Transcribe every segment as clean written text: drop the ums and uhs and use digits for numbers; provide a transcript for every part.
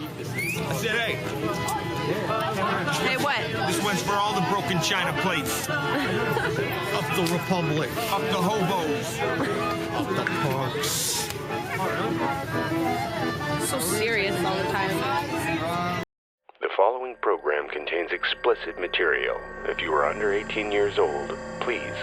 I said, hey. Hey, what? This one's for all the broken china plates. Up the Republic. Up the hobos. Up the parks. So serious all the time. The following program contains explicit material. If you are under 18 years old, please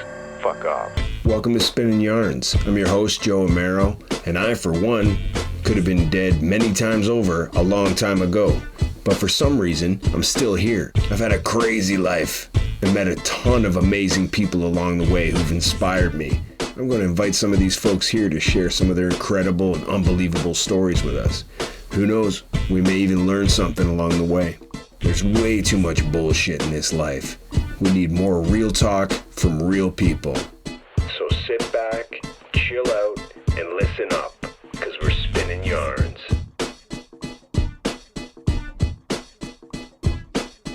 fuck off. Welcome to Spinnin' Yarns. I'm your host, Joe Amero, and I, for one, could have been dead many times over a long time ago. But for some reason, I'm still here. I've had a crazy life and met a ton of amazing people along the way who've inspired me. I'm going to invite some of these folks here to share some of their incredible and unbelievable stories with us. Who knows, we may even learn something along the way. There's way too much bullshit in this life. We need more real talk from real people. So sit back, chill out, and listen up, because we're spinning yarns.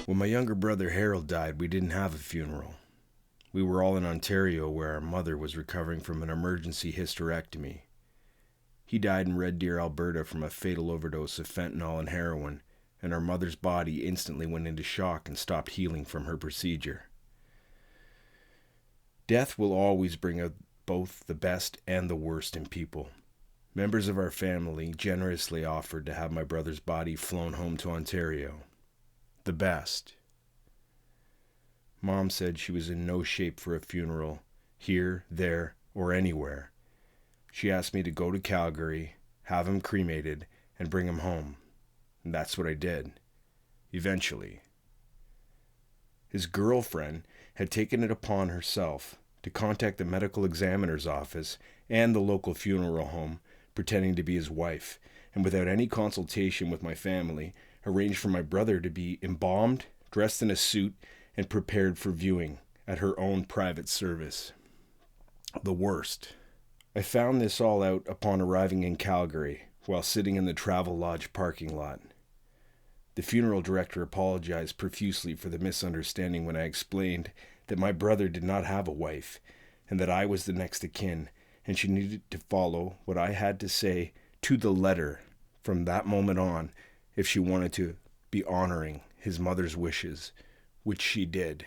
When my younger brother Harold died, we didn't have a funeral. We were all in Ontario, where our mother was recovering from an emergency hysterectomy. He died in Red Deer, Alberta from a fatal overdose of fentanyl and heroin, and our mother's body instantly went into shock and stopped healing from her procedure. Death will always bring out both the best and the worst in people. Members of our family generously offered to have my brother's body flown home to Ontario. The best. Mom said she was in no shape for a funeral, here, there, or anywhere. She asked me to go to Calgary, have him cremated, and bring him home. And that's what I did. Eventually. His girlfriend had taken it upon herself to contact the medical examiner's office and the local funeral home, pretending to be his wife, and without any consultation with my family, arranged for my brother to be embalmed, dressed in a suit, and prepared for viewing at her own private service. The worst. I found this all out upon arriving in Calgary while sitting in the Travel Lodge parking lot. The funeral director apologized profusely for the misunderstanding when I explained that my brother did not have a wife and that I was the next of kin, and she needed to follow what I had to say to the letter from that moment on if she wanted to be honoring his mother's wishes, which she did.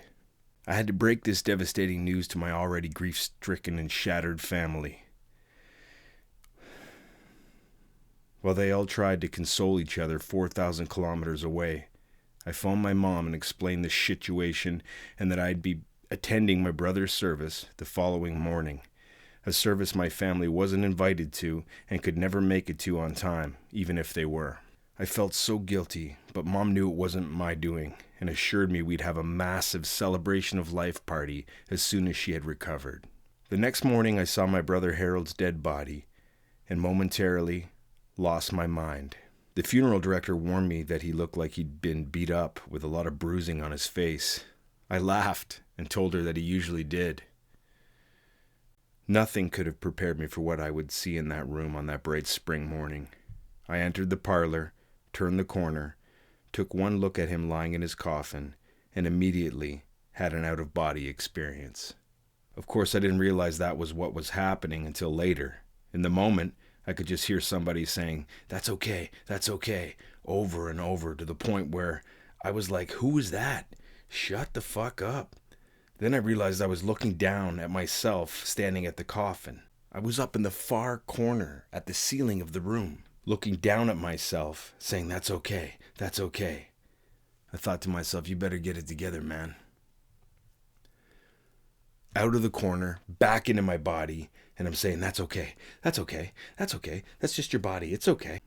I had to break this devastating news to my already grief-stricken and shattered family. While they all tried to console each other 4,000 kilometers away, I phoned my mom and explained the situation and that I'd be attending my brother's service the following morning, a service my family wasn't invited to and could never make it to on time, even if they were. I felt so guilty, but Mom knew it wasn't my doing and assured me we'd have a massive celebration of life party as soon as she had recovered. The next morning I saw my brother Harold's dead body and momentarily lost my mind. The funeral director warned me that he looked like he'd been beat up with a lot of bruising on his face. I laughed and told her that he usually did. Nothing could have prepared me for what I would see in that room on that bright spring morning. I entered the parlor, turned the corner, took one look at him lying in his coffin, and immediately had an out-of-body experience. Of course, I didn't realize that was what was happening until later. In the moment, I could just hear somebody saying, that's okay, over and over, to the point where I was like, who was that? Shut the fuck up. Then I realized I was looking down at myself standing at the coffin. I was up in the far corner at the ceiling of the room, looking down at myself, saying, that's okay. I thought to myself, you better get it together, man. Out of the corner, back into my body, and I'm saying, that's okay. That's just your body, it's okay.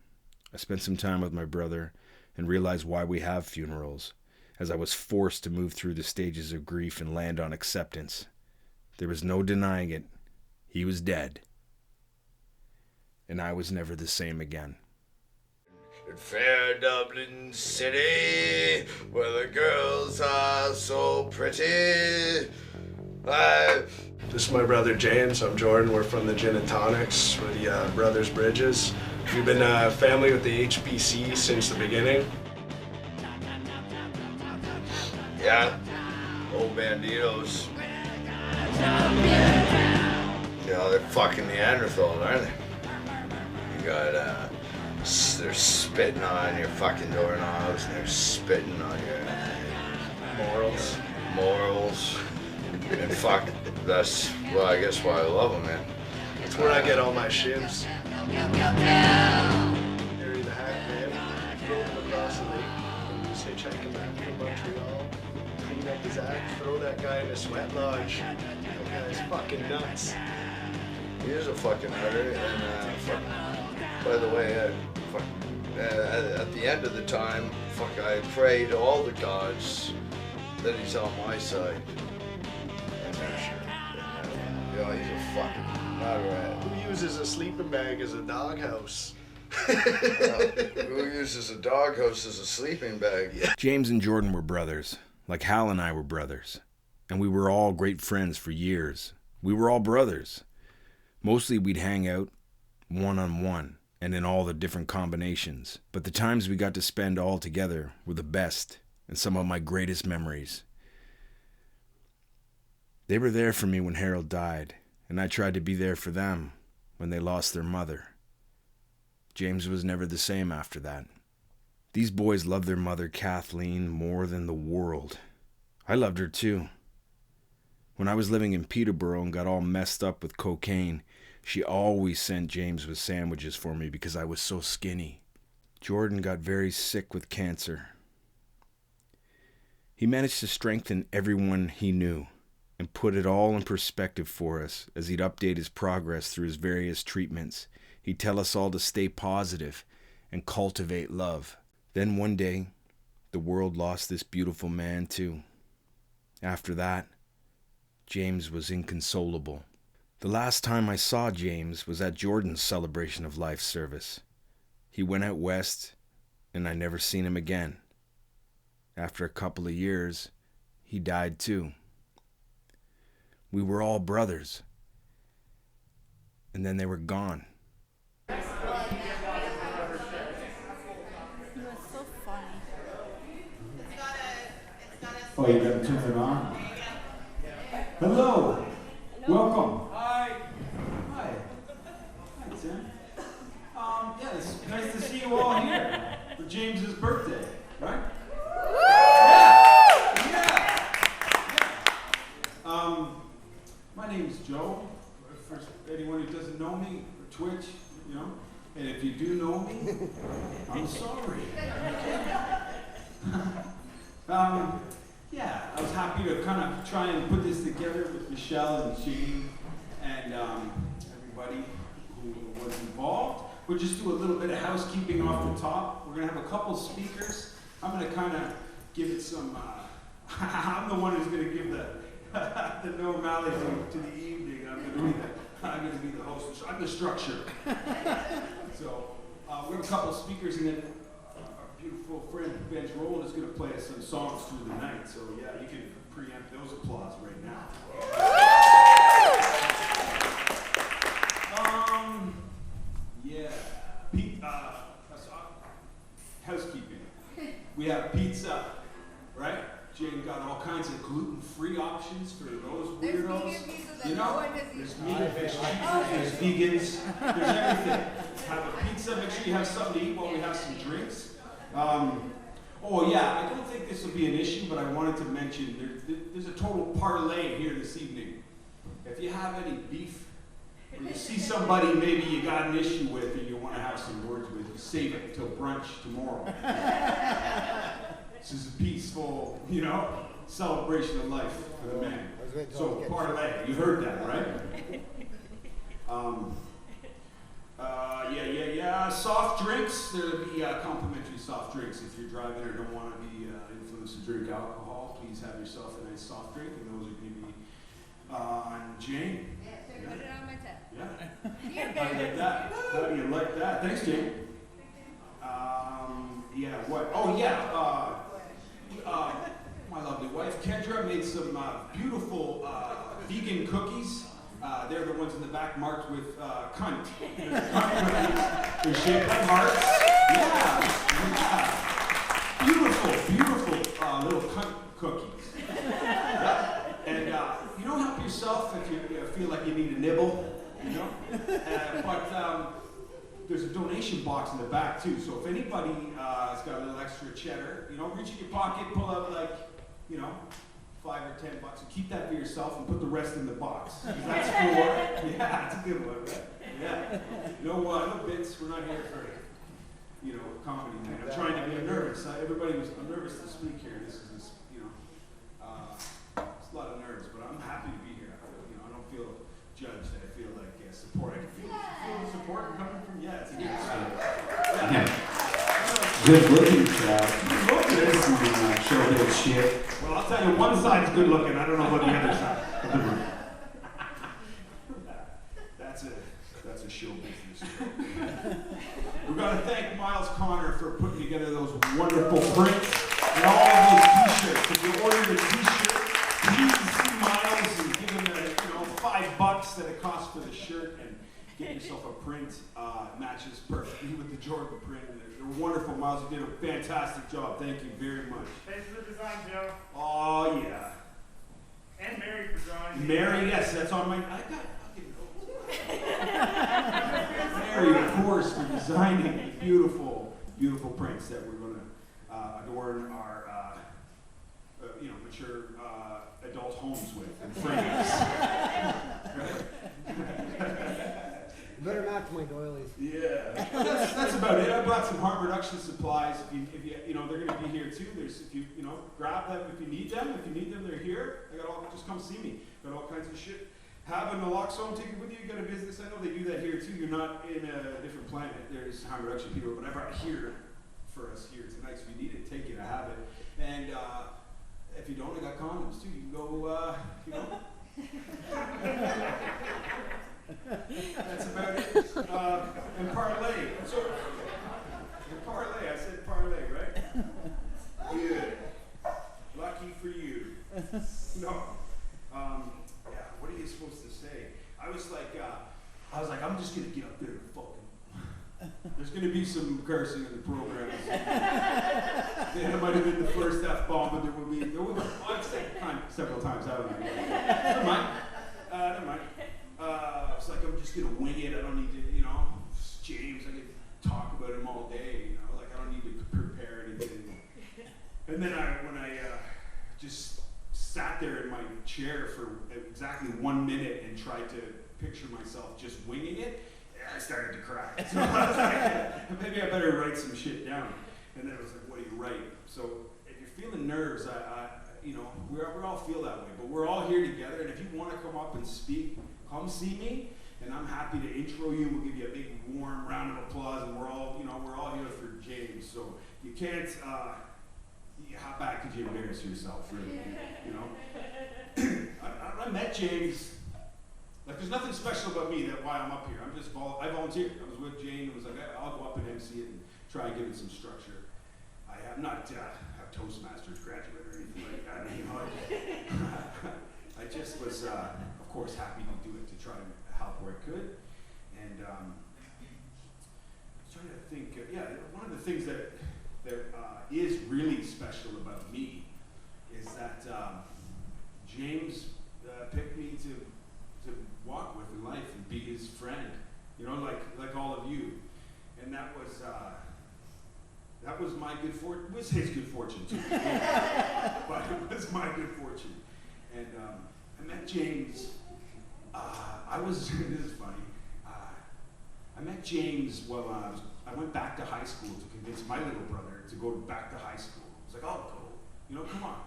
I spent some time with my brother and realized why we have funerals, as I was forced to move through the stages of grief and land on acceptance. There was no denying it. He was dead. And I was never the same again. In fair Dublin City, where the girls are so pretty. This is my brother James. I'm Jordan. We're from the Gin and Tonics. We're the brothers Brydges. We've been family with the HBC since the beginning. Yeah, old banditos. You know, they're fucking Neanderthals, aren't they? You got they're spitting on your fucking doorknobs, and they're spitting on your morals. And fuck, that's, well, I guess why I love them, man. That's where I get all my shivs. Carry the hat man, throw him across the lake, say check him back from Montreal, clean up his act, throw that guy in a sweat lodge. That guy's fucking nuts. He is a fucking nutter, and fuck, by the way, at the end of the time, fuck, I pray to all the gods that he's on my side. Yeah, he's a fucking nutter. Who uses a sleeping bag as a doghouse? Who uses a doghouse as a sleeping bag? Yeah. James and Jordan were brothers, like Hal and I were brothers. And we were all great friends for years. We were all brothers. Mostly we'd hang out one-on-one and in all the different combinations. But the times we got to spend all together were the best and some of my greatest memories. They were there for me when Harold died, and I tried to be there for them when they lost their mother. James was never the same after that. These boys loved their mother, Kathleen, more than the world. I loved her too. When I was living in Peterborough and got all messed up with cocaine, she always sent James with sandwiches for me because I was so skinny. Jordan got very sick with cancer. He managed to strengthen everyone he knew and put it all in perspective for us as he'd update his progress through his various treatments. He'd tell us all to stay positive and cultivate love. Then one day, the world lost this beautiful man too. After that, James was inconsolable. The last time I saw James was at Jordan's celebration of life service. He went out west, and I never seen him again. After a couple of years, he died too. We were all brothers. And then they were gone. He was so funny. Oh, you got to turn it on? Hello. Welcome. Hi. Hi. Hi, Tim. Yeah, it's nice to see you all here for James's birthday, right? My name's Joe. For anyone who doesn't know me, or Twitch, you know, and if you do know me, I'm sorry. Yeah, I was happy to kind of try and put this together with Michelle and Shane and everybody who was involved. We'll just do a little bit of housekeeping off the top. We're going to have a couple speakers. I'm going to kind of give it some, I'm the one who's going to give the normality to the evening. I'm going to be the host. I'm the structure. So we have a couple speakers, and then our beautiful friend Ben Roll is going to play us some songs through the night. So yeah, you can preempt those applause right now. Yeah, housekeeping. We have pizza, right? Jane got all kinds of gluten-free options for those weirdos. You know, there's meat, there's cheese, there's vegans, there's everything. Have a pizza, make sure you have something to eat while we have some drinks. Oh yeah, I don't think this will be an issue, but I wanted to mention there's a total parlay here this evening. If you have any beef, or you see somebody maybe you got an issue with and you want to have some words with, save it till brunch tomorrow. This is a peaceful, you know, celebration of life for the man. So parlay, you heard that, right? Yeah. Soft drinks. There'll be complimentary soft drinks if you're driving or don't want to be influenced to drink alcohol. Please have yourself a nice soft drink, and those are going to be on Jane. Yeah, so put it on my tab. Yeah. How do you like that? How do you like that? Thanks, Jane. Yeah. What? Oh yeah. My lovely wife Kendra made some beautiful vegan cookies. They're the ones in the back marked with cunt. They're shaped like hearts. Yeah. Beautiful little cunt cookies. Yeah. And you don't help yourself if you feel like you need a nibble, you know. But there's a donation donation box in the back too. So if anybody has got a little extra cheddar, you know, reach in your pocket, pull out like, you know, $5 or $10, and keep that for yourself and put the rest in the box. 'Cause that's for, yeah, that's a good one, right? Yeah. No bits, we're not here for, you know, comedy, man. I'm trying to be nervous. I'm nervous to speak here. This is, you know, it's a lot of nerves, but I'm happy to be here. I don't feel judged. I feel like support. I can feel the support coming from, it's a good Good looking crowd. Look at this showbiz shit. Well, I'll tell you, one side's good looking. I don't know about the other side. That's a show business. We've got to thank Miles Connor for putting together those wonderful prints and all of those t-shirts. If you ordered a t-shirt, please see Miles and give him $5 that it costs for the shirt and get yourself a print. It matches perfectly with the Jordan print. They're wonderful, Miles. You did a fantastic job. Thank you very much. Thanks for the design, Joe. Oh, yeah. And Mary for drawing. Mary, yes, that's on my... I got fucking... Mary, of course, for designing the beautiful, beautiful prints that we're going to adorn our, mature adult homes with and frames. Better match my doilies. Yeah, that's about it. I brought some harm reduction supplies. If you know, they're going to be here too. Grab them if you need them. If you need them, they're here. Just come see me. Got all kinds of shit. Have a naloxone ticket with you. You got a business. I know they do that here too. You're not in a different planet. There's harm reduction people, but I brought it here for us here tonight. So if you need it, take it. I have it. And if you don't, I got condoms too. You can go. That's about it. And parlay. So, parlay. I said parlay, right? Good. Lucky for you. No. What are you supposed to say? I was like, I'm just gonna get up there and fucking. There's gonna be some cursing in the program. That might have been the first F-bomb, but I've said it several times, haven't I? Never mind. Never mind. It's like I'm just gonna wing it. I don't need to, James. I could talk about him all day. I don't need to prepare anything. And then when I just sat there in my chair for exactly 1 minute and tried to picture myself just winging it, I started to cry. So I was like, maybe I better write some shit down. And then I was like, what do you write? So if you're feeling nerves, we all feel that way, but we're all here together. And if you want to come up and speak, come see me, and I'm happy to intro you. We'll give you a big warm round of applause, and we're all here for James. So you can't, how bad could you embarrass yourself, really? I met James. There's nothing special about me that why I'm up here. I volunteered. I was with Jane. It was like, I'll go up and MC it and try and give it some structure. I have not have Toastmasters graduate or anything like that. I just was, of course, happy to do it to try and help where I could. And I was trying to think, one of the things that is really special about me is that James picked me to walk with in life and be his friend, like all of you. And that was my good fortune. It was his good fortune too, but it was my good fortune. And I met James. This is funny. I met James while I went back to high school to convince my little brother to go back to high school. I was like, I'll go. Come on.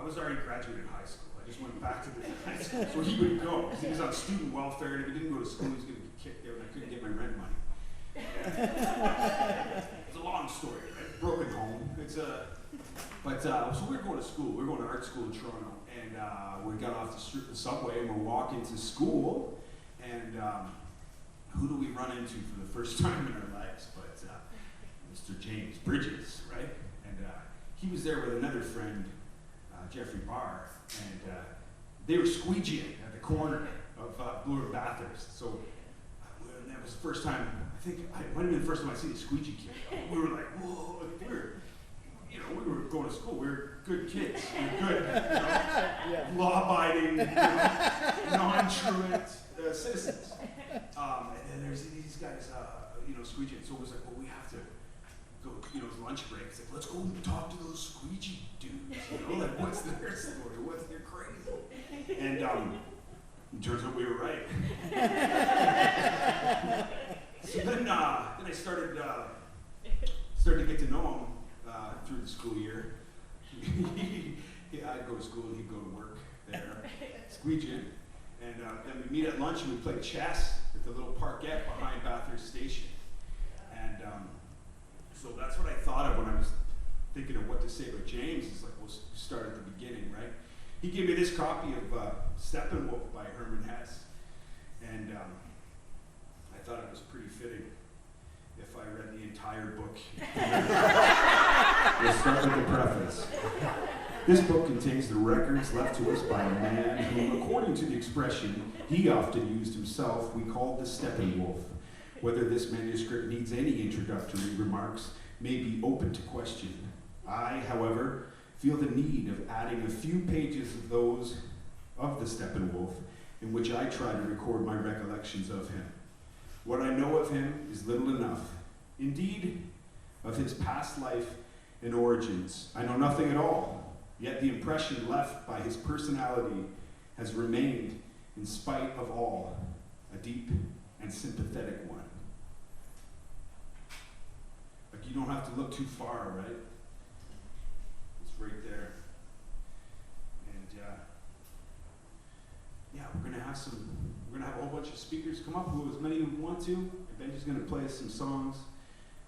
I was already graduated high school. I just went back to the high school so he would go, because he was on student welfare, and if he didn't go to school, he was going to get kicked out, and I couldn't get my rent money. It's a long story, right? Broken home. So we were going to school. We were going to art school in Toronto, and we got off the subway, and we're walking to school, and who do we run into for the first time in our lives but Mr. James Brydges, right? And he was there with another friend, Jeffrey Barr, and they were squeegeeing at the corner of Bloor Bathurst. So that was the first time, I think, it might have been the first time I seen a squeegee kid. We were like, whoa, we were going to school. We were good kids. We were good, law-abiding, non-truant citizens. And then there's these guys, squeegee. So it was like, well, we have to go, lunch break. It's like, let's go talk to those squeegee dudes. Like, what's their story? They're crazy. And it turns out we were right. So then I started to get to know him through the school year. I'd go to school and he'd go to work there, squeegeeing. And then we meet at lunch and we play chess at the little parkette behind Bathurst Station. And so that's what I thought of when I was thinking of what to say about James. It's like, we'll start at the beginning, right? He gave me this copy of Steppenwolf by Herman Hesse. And I thought it was pretty fitting if I read the entire book. We'll start with the preface. This book contains the records left to us by a man who, according to the expression he often used himself, we called the Steppenwolf. Whether this manuscript needs any introductory remarks may be open to question. I, however, feel the need of adding a few pages of those of the Steppenwolf in which I try to record my recollections of him. What I know of him is little enough. Indeed, of his past life and origins, I know nothing at all. Yet the impression left by his personality has remained, in spite of all, a deep and sympathetic one. Like, you don't have to look too far, right? It's right there. And we're gonna have a whole bunch of speakers come up, who as many who want to. And Benji's gonna play us some songs.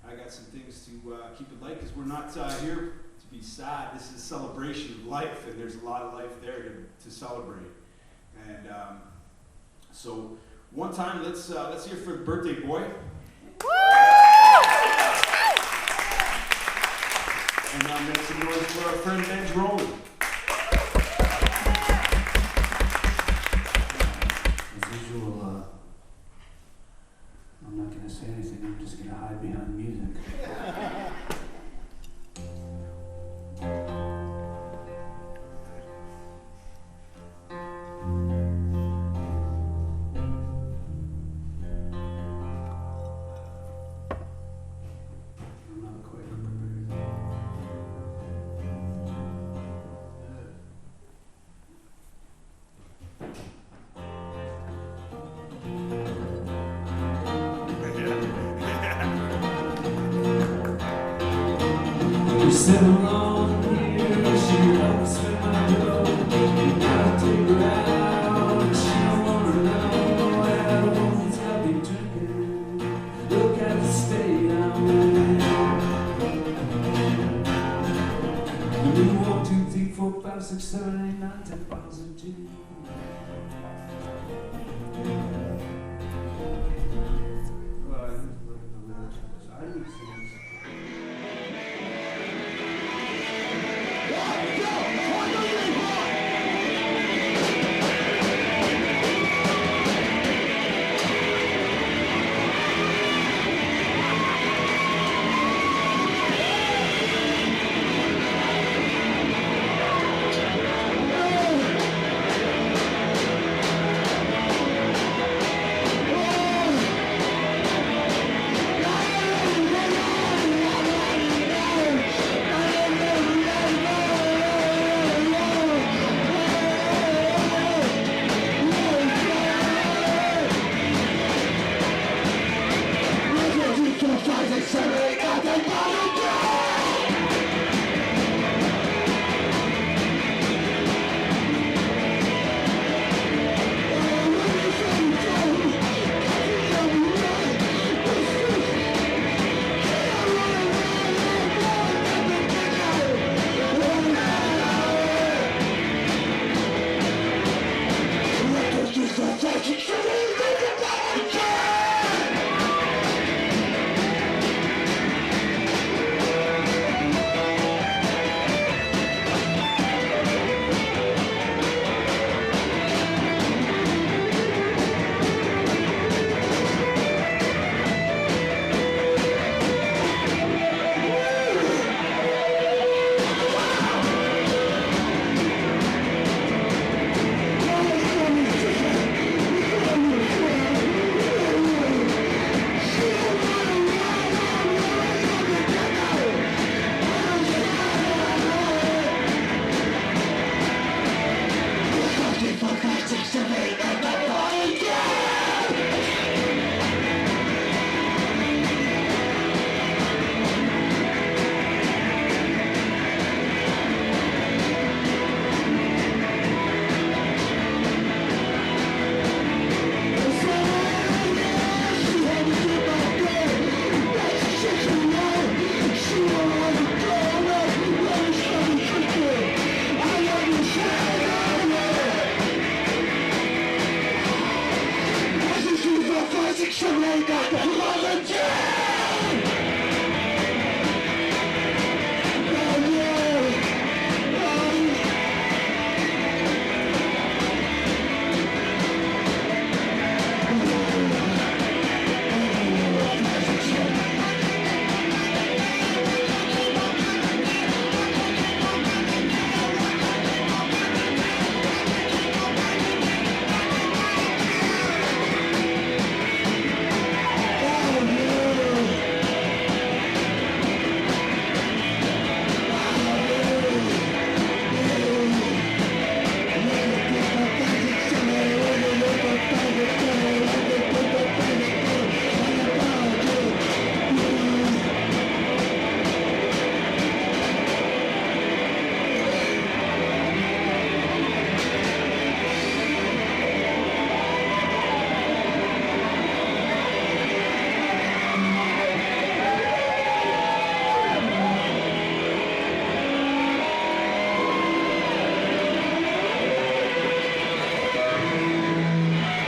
I got some things to keep it light, because we're not here to be sad. This is a celebration of life, and there's a lot of life there to celebrate. And so one time, let's hear for the birthday boy. And now make some noise for our friend Benj Rowland. As usual, I'm not going to say anything. I'm just going to hide behind music.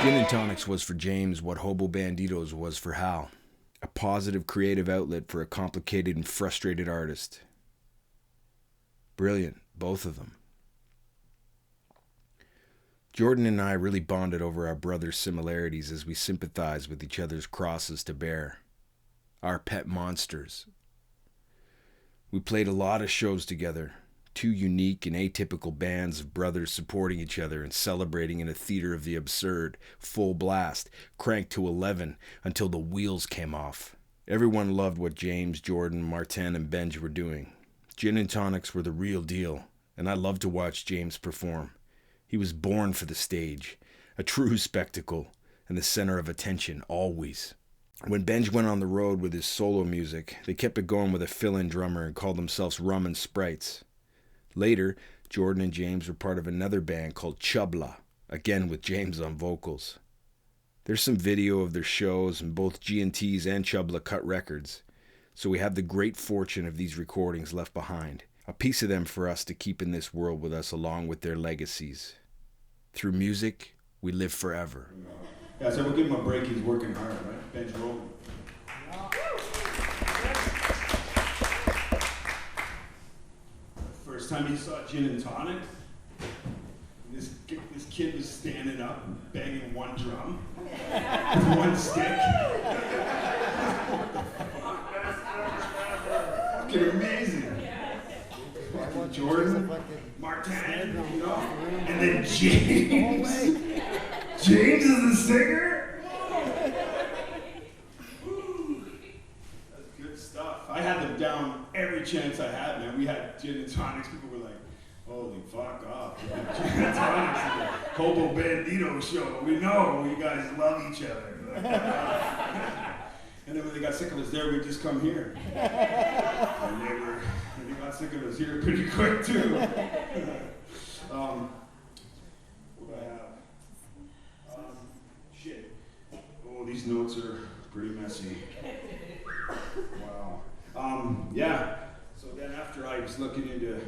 Gin and Tonics was for James what Hobo Banditos was for Hal. A positive creative outlet for a complicated and frustrated artist. Brilliant, both of them. Jordan and I really bonded over our brothers' similarities as we sympathized with each other's crosses to bear. Our pet monsters. We played a lot of shows together, two unique and atypical bands of brothers supporting each other and celebrating in a theater of the absurd, full blast, cranked to 11 until the wheels came off. Everyone loved what James, Jordan, Martin, and Benj were doing. Gin and Tonics were the real deal, and I loved to watch James perform. He was born for the stage, a true spectacle, and the center of attention, always. When Benj went on the road with his solo music, they kept it going with a fill-in drummer and called themselves Rum and Sprites. Later, Jordan and James were part of another band called Chubla, again with James on vocals. There's some video of their shows, and both G&Ts and Chubla cut records, so we have the great fortune of these recordings left behind, a piece of them for us to keep in this world with us along with their legacies. Through music, we live forever. Yeah, so we'll give him a break. He's working hard, right? Benj rolling. First time he saw Gin and Tonic, this kid was standing up, banging one drum with one stick. Fucking amazing. Fucking Jordan, Martin, you know, and then James. James is the singer? That's good stuff. I had them down every chance I had, man. We had Gin and Tonics. People were like, holy fuck off. Gin and Tonics is the Hobo Bandito show. We know you guys love each other. And then when they got sick of us there, we'd just come here. And they got sick of us here pretty quick, too. What do I have? Shit. Oh, these notes are pretty messy. Wow. Yeah. So then after I was looking into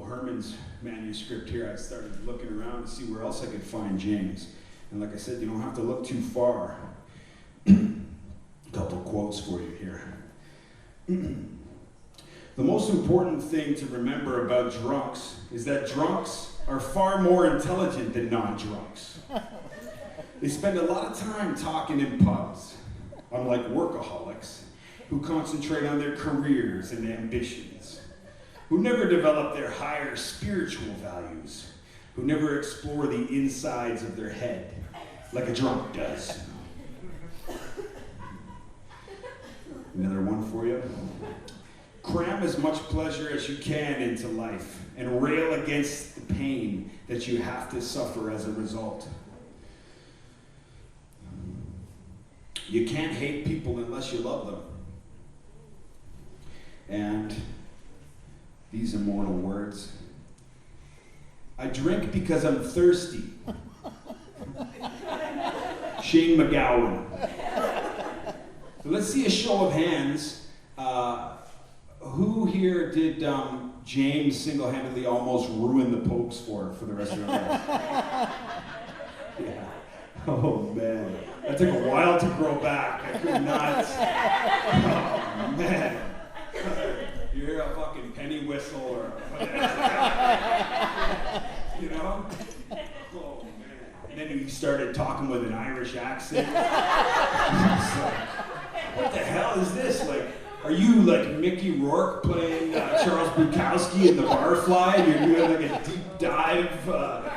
Herman's manuscript here, I started looking around to see where else I could find James. And like I said, you don't have to look too far. A couple quotes for you here. The most important thing to remember about drunks is that drunks are far more intelligent than non-drunks. They spend a lot of time talking in pubs, unlike workaholics, who concentrate on their careers and ambitions, who never develop their higher spiritual values, who never explore the insides of their head like a drunk does. Another one for you. Cram as much pleasure as you can into life and rail against the pain that you have to suffer as a result. You can't hate people unless you love them. And these immortal words. I drink because I'm thirsty. Shane McGowan. So let's see a show of hands. Who here did James single-handedly almost ruin the Pokes for the rest of their lives? Yeah. Oh man, that took a while to grow back. I could not. Oh man. You hear a fucking penny whistle or whatever. You know? Oh man. And then he started talking with an Irish accent. What the hell is this? Like, are you like Mickey Rourke playing Charles Bukowski in The Barfly? And you're doing like a deep dive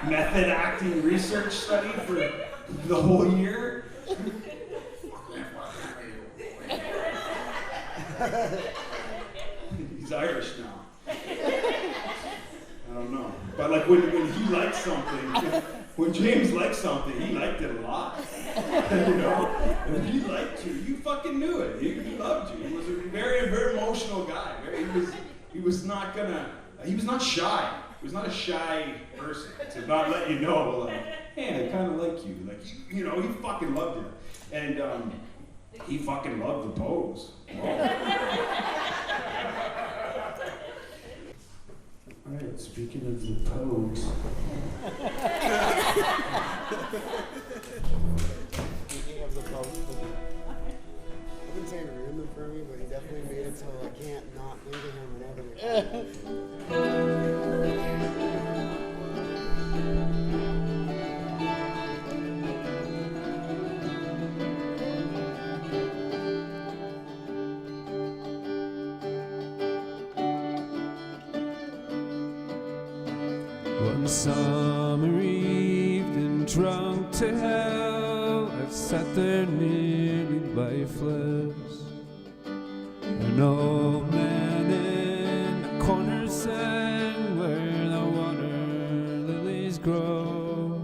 method acting research study for the whole year? He's Irish now. I don't know. But like when he liked something, when James liked something, he liked it a lot. You know? And if he liked you, you fucking knew it. He loved you. He was a very, very emotional guy. He was not shy. He was not a shy person to not let you know, like, hey, I kind of like you. Like, you know, he fucking loved you. And he fucking loved the pose. All right, speaking of the pose. definitely made it so I can't not think of him whenever. One summer evening, drunk to hell, I sat there nearly lifeless. An old man in the corner sang where the water lilies grow.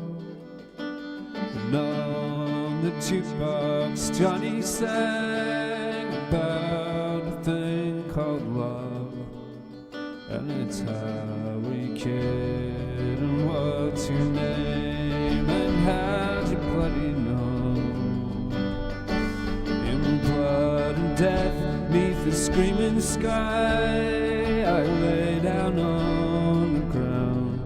And on the jukebox, Johnny sang about a thing called love. And it's how we kid. And what's your name? And how'd you bloody know? In blood and death, neath the screaming sky, I lay down on the ground.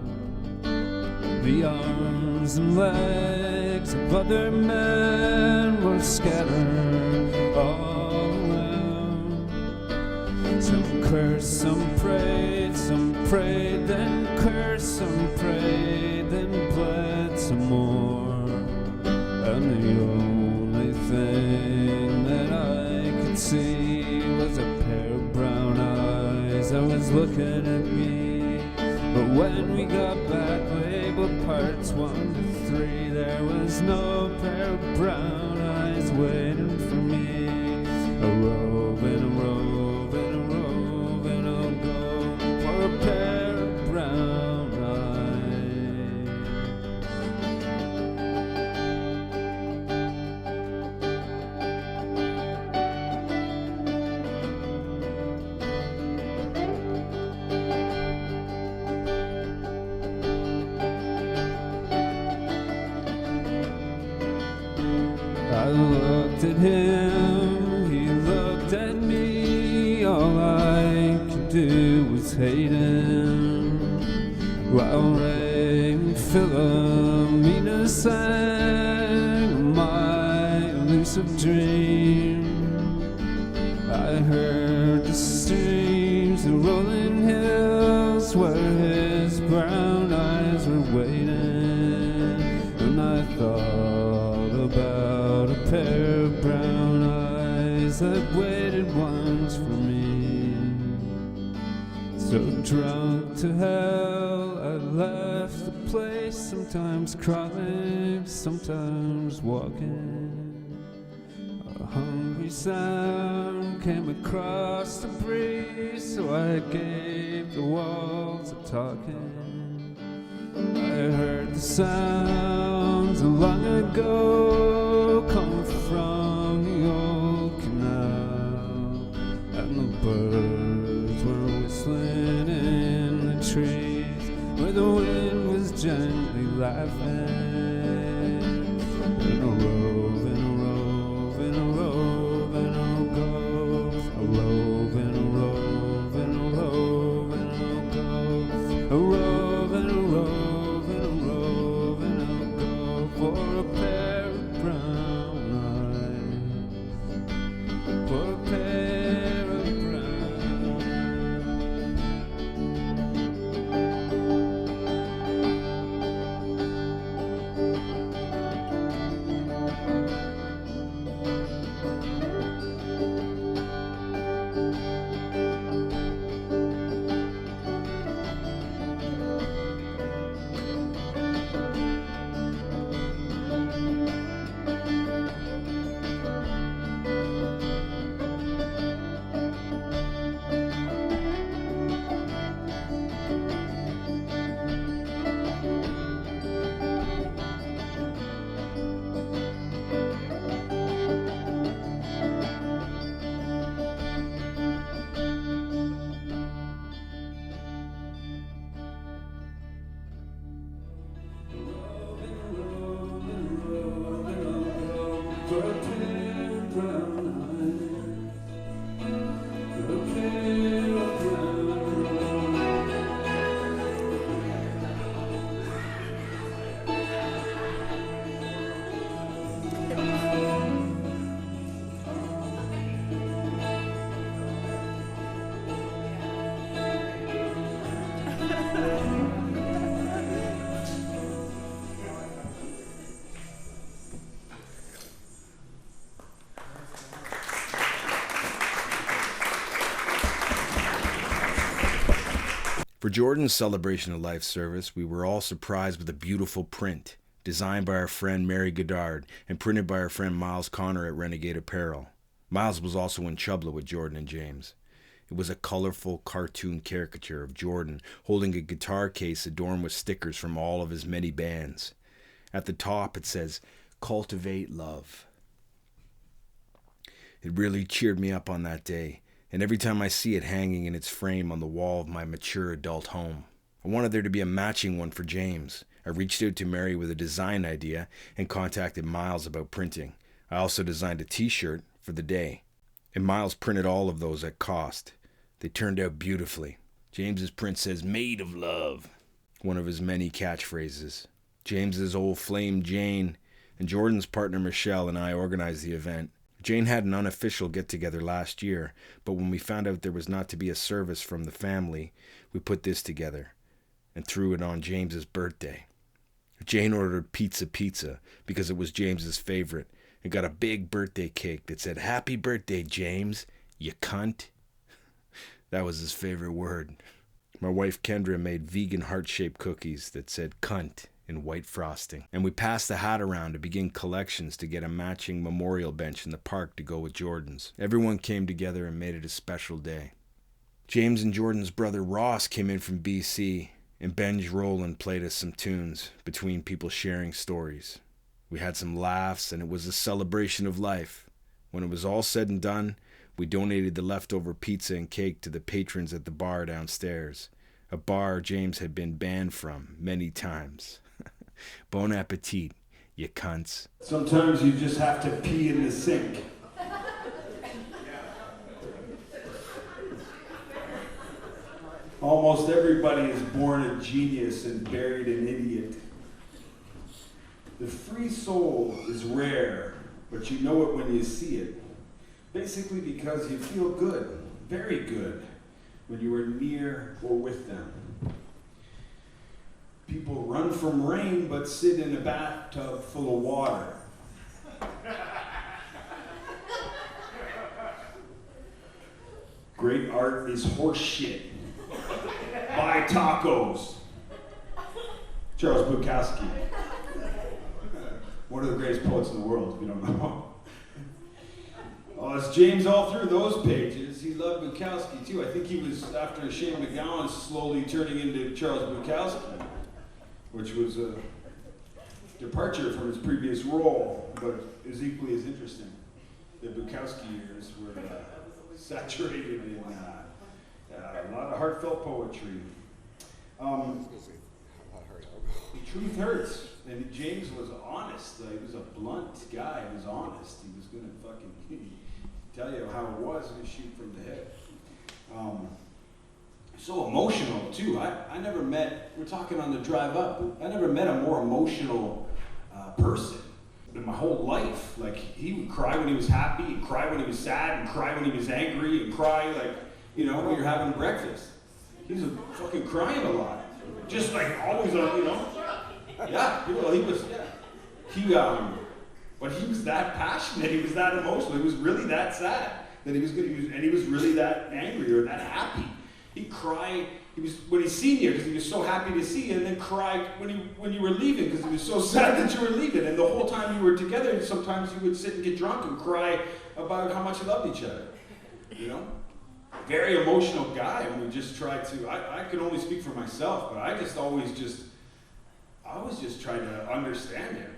The arms and legs of other men were scattered all around. Some cursed, some prayed, then cursed, some prayed, then bled some more. And the only thing that I could see was a pair of brown eyes that was looking at me. But when we got back, labeled parts 1 to 3, there was no pair of brown eyes waiting for me. A rove and a rove and a rove, and I'll go for a pair of brown eyes. I looked at him, he looked at me, all I could do was hate him. While Ray and Philomena sang my elusive dream, I heard the streams, the rolling hills where his brown eyes were waiting. And I thought about a pair of brown eyes that waited once for me. So drunk to hell, I left the place, sometimes crawling, sometimes walking. A hungry sound came across the breeze, so I gave the walls a talking. I heard the sounds long ago come from the old canal, and the birds were whistling in the trees where the wind was gently laughing. And a rove and a rove and a rove and I'll go, a rove and a rove and a rove and I'll go, a rove and a rove and a rove and I'll go for a pair of brown eyes, for a pair of brown eyes. For Jordan's Celebration of Life service, we were all surprised with a beautiful print, designed by our friend Mary Goddard and printed by our friend Miles Connor at Renegade Apparel. Miles was also in Chubla with Jordan and James. It was a colorful cartoon caricature of Jordan holding a guitar case adorned with stickers from all of his many bands. At the top it says, "Cultivate Love." It really cheered me up on that day, and every time I see it hanging in its frame on the wall of my mature adult home. I wanted there to be a matching one for James. I reached out to Mary with a design idea and contacted Miles about printing. I also designed a t-shirt for the day, and Miles printed all of those at cost. They turned out beautifully. James's print says, "Made of Love," one of his many catchphrases. James's old flame Jane and Jordan's partner Michelle and I organized the event. Jane had an unofficial get-together last year, but when we found out there was not to be a service from the family, we put this together and threw it on James's birthday. Jane ordered pizza because it was James's favorite and got a big birthday cake that said, "Happy birthday, James, you cunt." That was his favorite word. My wife Kendra made vegan heart-shaped cookies that said "cunt" in white frosting. And we passed the hat around to begin collections to get a matching memorial bench in the park to go with Jordan's. Everyone came together and made it a special day. James and Jordan's brother Ross came in from BC, and Benj Rowland played us some tunes between people sharing stories. We had some laughs, and it was a celebration of life. When it was all said and done, we donated the leftover pizza and cake to the patrons at the bar downstairs, a bar James had been banned from many times. Bon appetit, you cunts. Sometimes you just have to pee in the sink. Almost everybody is born a genius and buried an idiot. The free soul is rare, but you know it when you see it. Basically because you feel good, very good, when you are near or with them. People run from rain but sit in a bathtub full of water. Great art is horse shit. Buy tacos. Charles Bukowski. One of the greatest poets in the world, if you don't know. Oh, it's James all through those pages. He loved Bukowski too. I think he was, after Shane McGowan, slowly turning into Charles Bukowski, which was a departure from his previous role, but is equally as interesting. The Bukowski years were saturated in a lot of heartfelt poetry. The truth hurts, and James was honest. He was a blunt guy. He was honest. He was going to fucking tell you how it was and shoot from the hip. So emotional too. I never met, we're talking on the drive up, I never met a more emotional person in my whole life. Like, he would cry when he was happy, he'd cry when he was sad, and cry when he was angry, and cry like, you know, when you're having breakfast. He was fucking crying a lot. Just like always on, you know. Yeah, well, he was, but he was that passionate, he was that emotional, he was really that sad, that he was really that angry or that happy. He'd cry, when he seen you, because he was so happy to see you, and then cry when you were leaving, because he was so sad that you were leaving. And the whole time you were together, sometimes you would sit and get drunk and cry about how much you loved each other, you know? Very emotional guy, and we just tried to, I could only speak for myself, but I always just tried to understand him,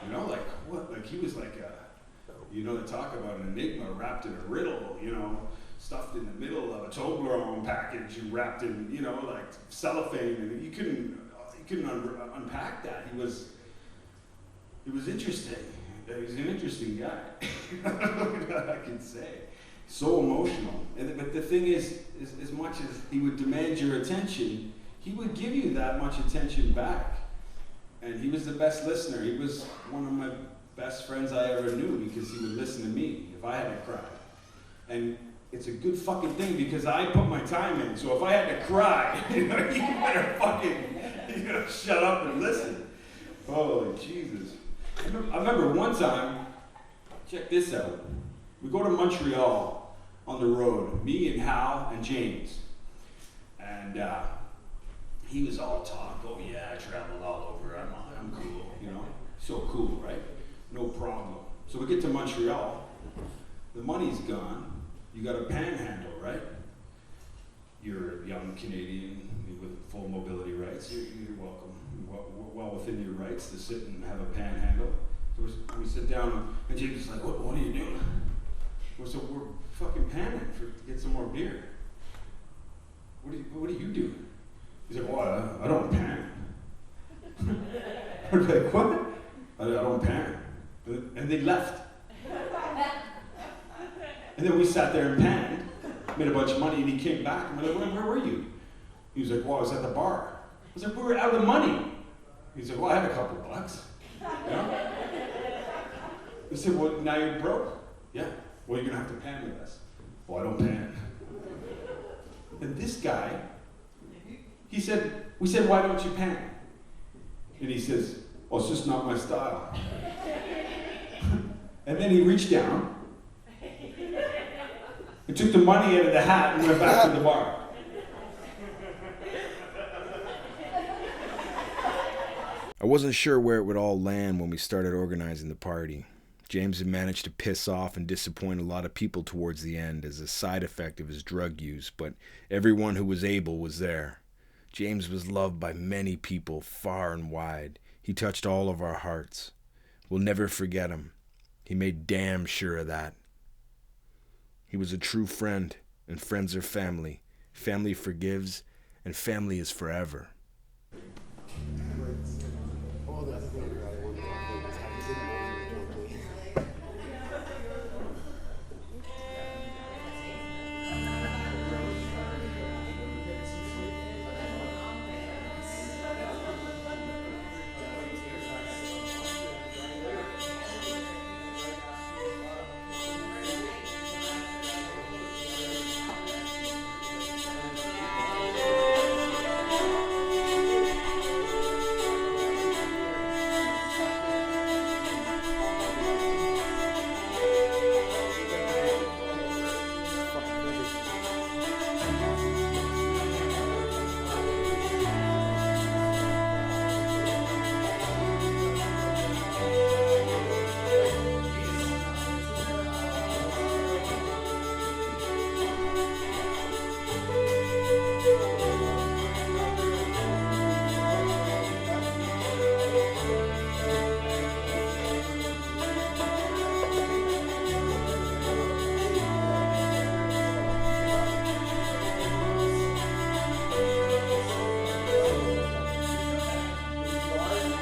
you know, like, what, like he was like they talk about an enigma wrapped in a riddle, you know, stuffed in the middle of a Toblerone package and wrapped in, you know, like cellophane, and you couldn't unpack that. It was interesting. He was an interesting guy. I can say. So emotional. But the thing is, as much as he would demand your attention, he would give you that much attention back. And he was the best listener. He was one of my best friends I ever knew, because he would listen to me if I had to cry. And it's a good fucking thing, because I put my time in. So if I had to cry, you better fucking, shut up and listen. Holy Jesus. I remember one time, check this out. We go to Montreal on the road, me and Hal and James. And he was all talk. Oh yeah, I traveled all over. I'm cool, you know. So cool, right? No problem. So we get to Montreal. The money's gone. You got a panhandle, right? You're a young Canadian with full mobility rights. You're welcome. Well within your rights to sit and have a panhandle. So we sit down, and James is like, what are you doing? So we're fucking panhandling to get some more beer. What are you doing? He's like, well, I don't pan. We're like, what? I don't pan. And they left. And then we sat there and panned, made a bunch of money, and he came back, and we're like, where were you? He was like, well, I was at the bar. I was like, we were out of money. He's like, well, I had a couple bucks. You know? I said, well, now you're broke? Yeah. Well, you're gonna have to pan with us. Well, I don't pan. And this guy, we said, why don't you pan? And he says, well, it's just not my style. And then he reached down and took the money out of the hat and went back to the bar. I wasn't sure where it would all land when we started organizing the party. James had managed to piss off and disappoint a lot of people towards the end as a side effect of his drug use, but everyone who was able was there. James was loved by many people far and wide. He touched all of our hearts. We'll never forget him. He made damn sure of that. He was a true friend, and friends are family. Family forgives, and family is forever. Oh, the other thing I really wanted to talk about is how he didn't know he was guilty.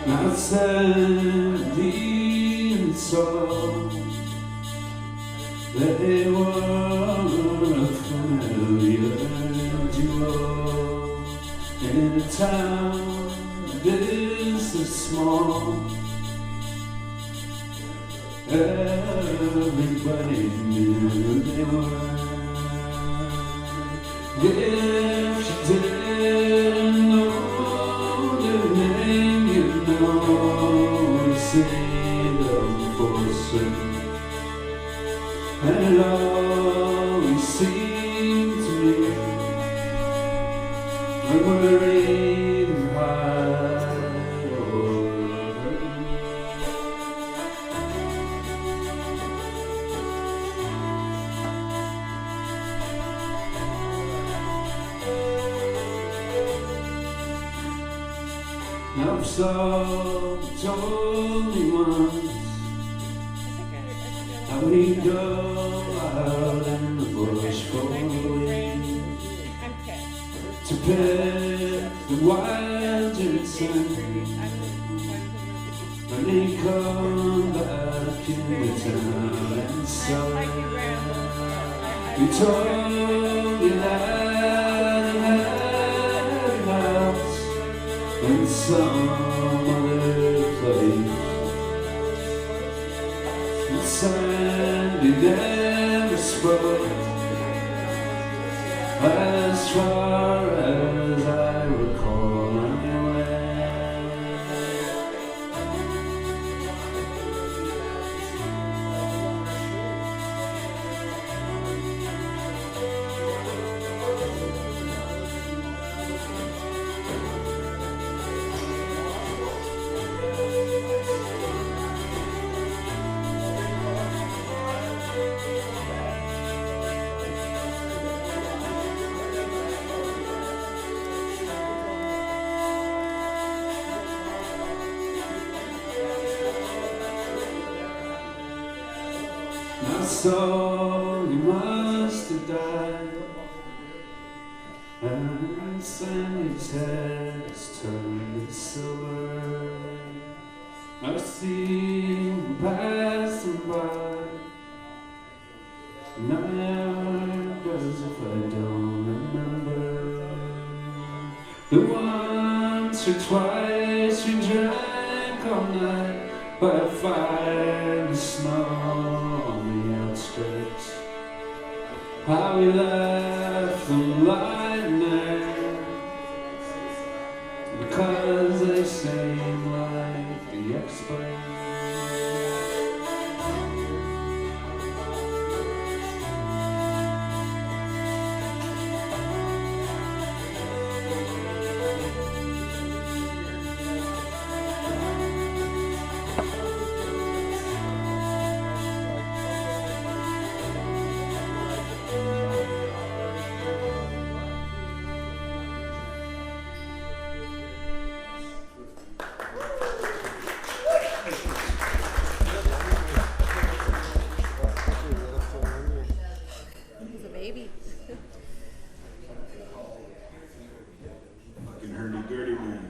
Not sending songs, they were a familiar duo in a town this is small. Everybody knew they were. If she didn't know their name, you know, see them for certain. And it always seemed to me like we're either high or hurting. I've told me once how we go out in the bush for a week to pick the wild ginseng, and they come back in the town and sell it. We told you that you had a house in some other place. And Sandy never spoke, as far as I recall anyway. soul, you must have died. And Sandy's head is turned to silver. I've seen them passing by. Never does if I don't remember. The once or twice we drank all night by a fire in the snow on the outskirts. How we left them lying there because they seem like the experts. He's a baby. Fucking hurdy-gurdy man.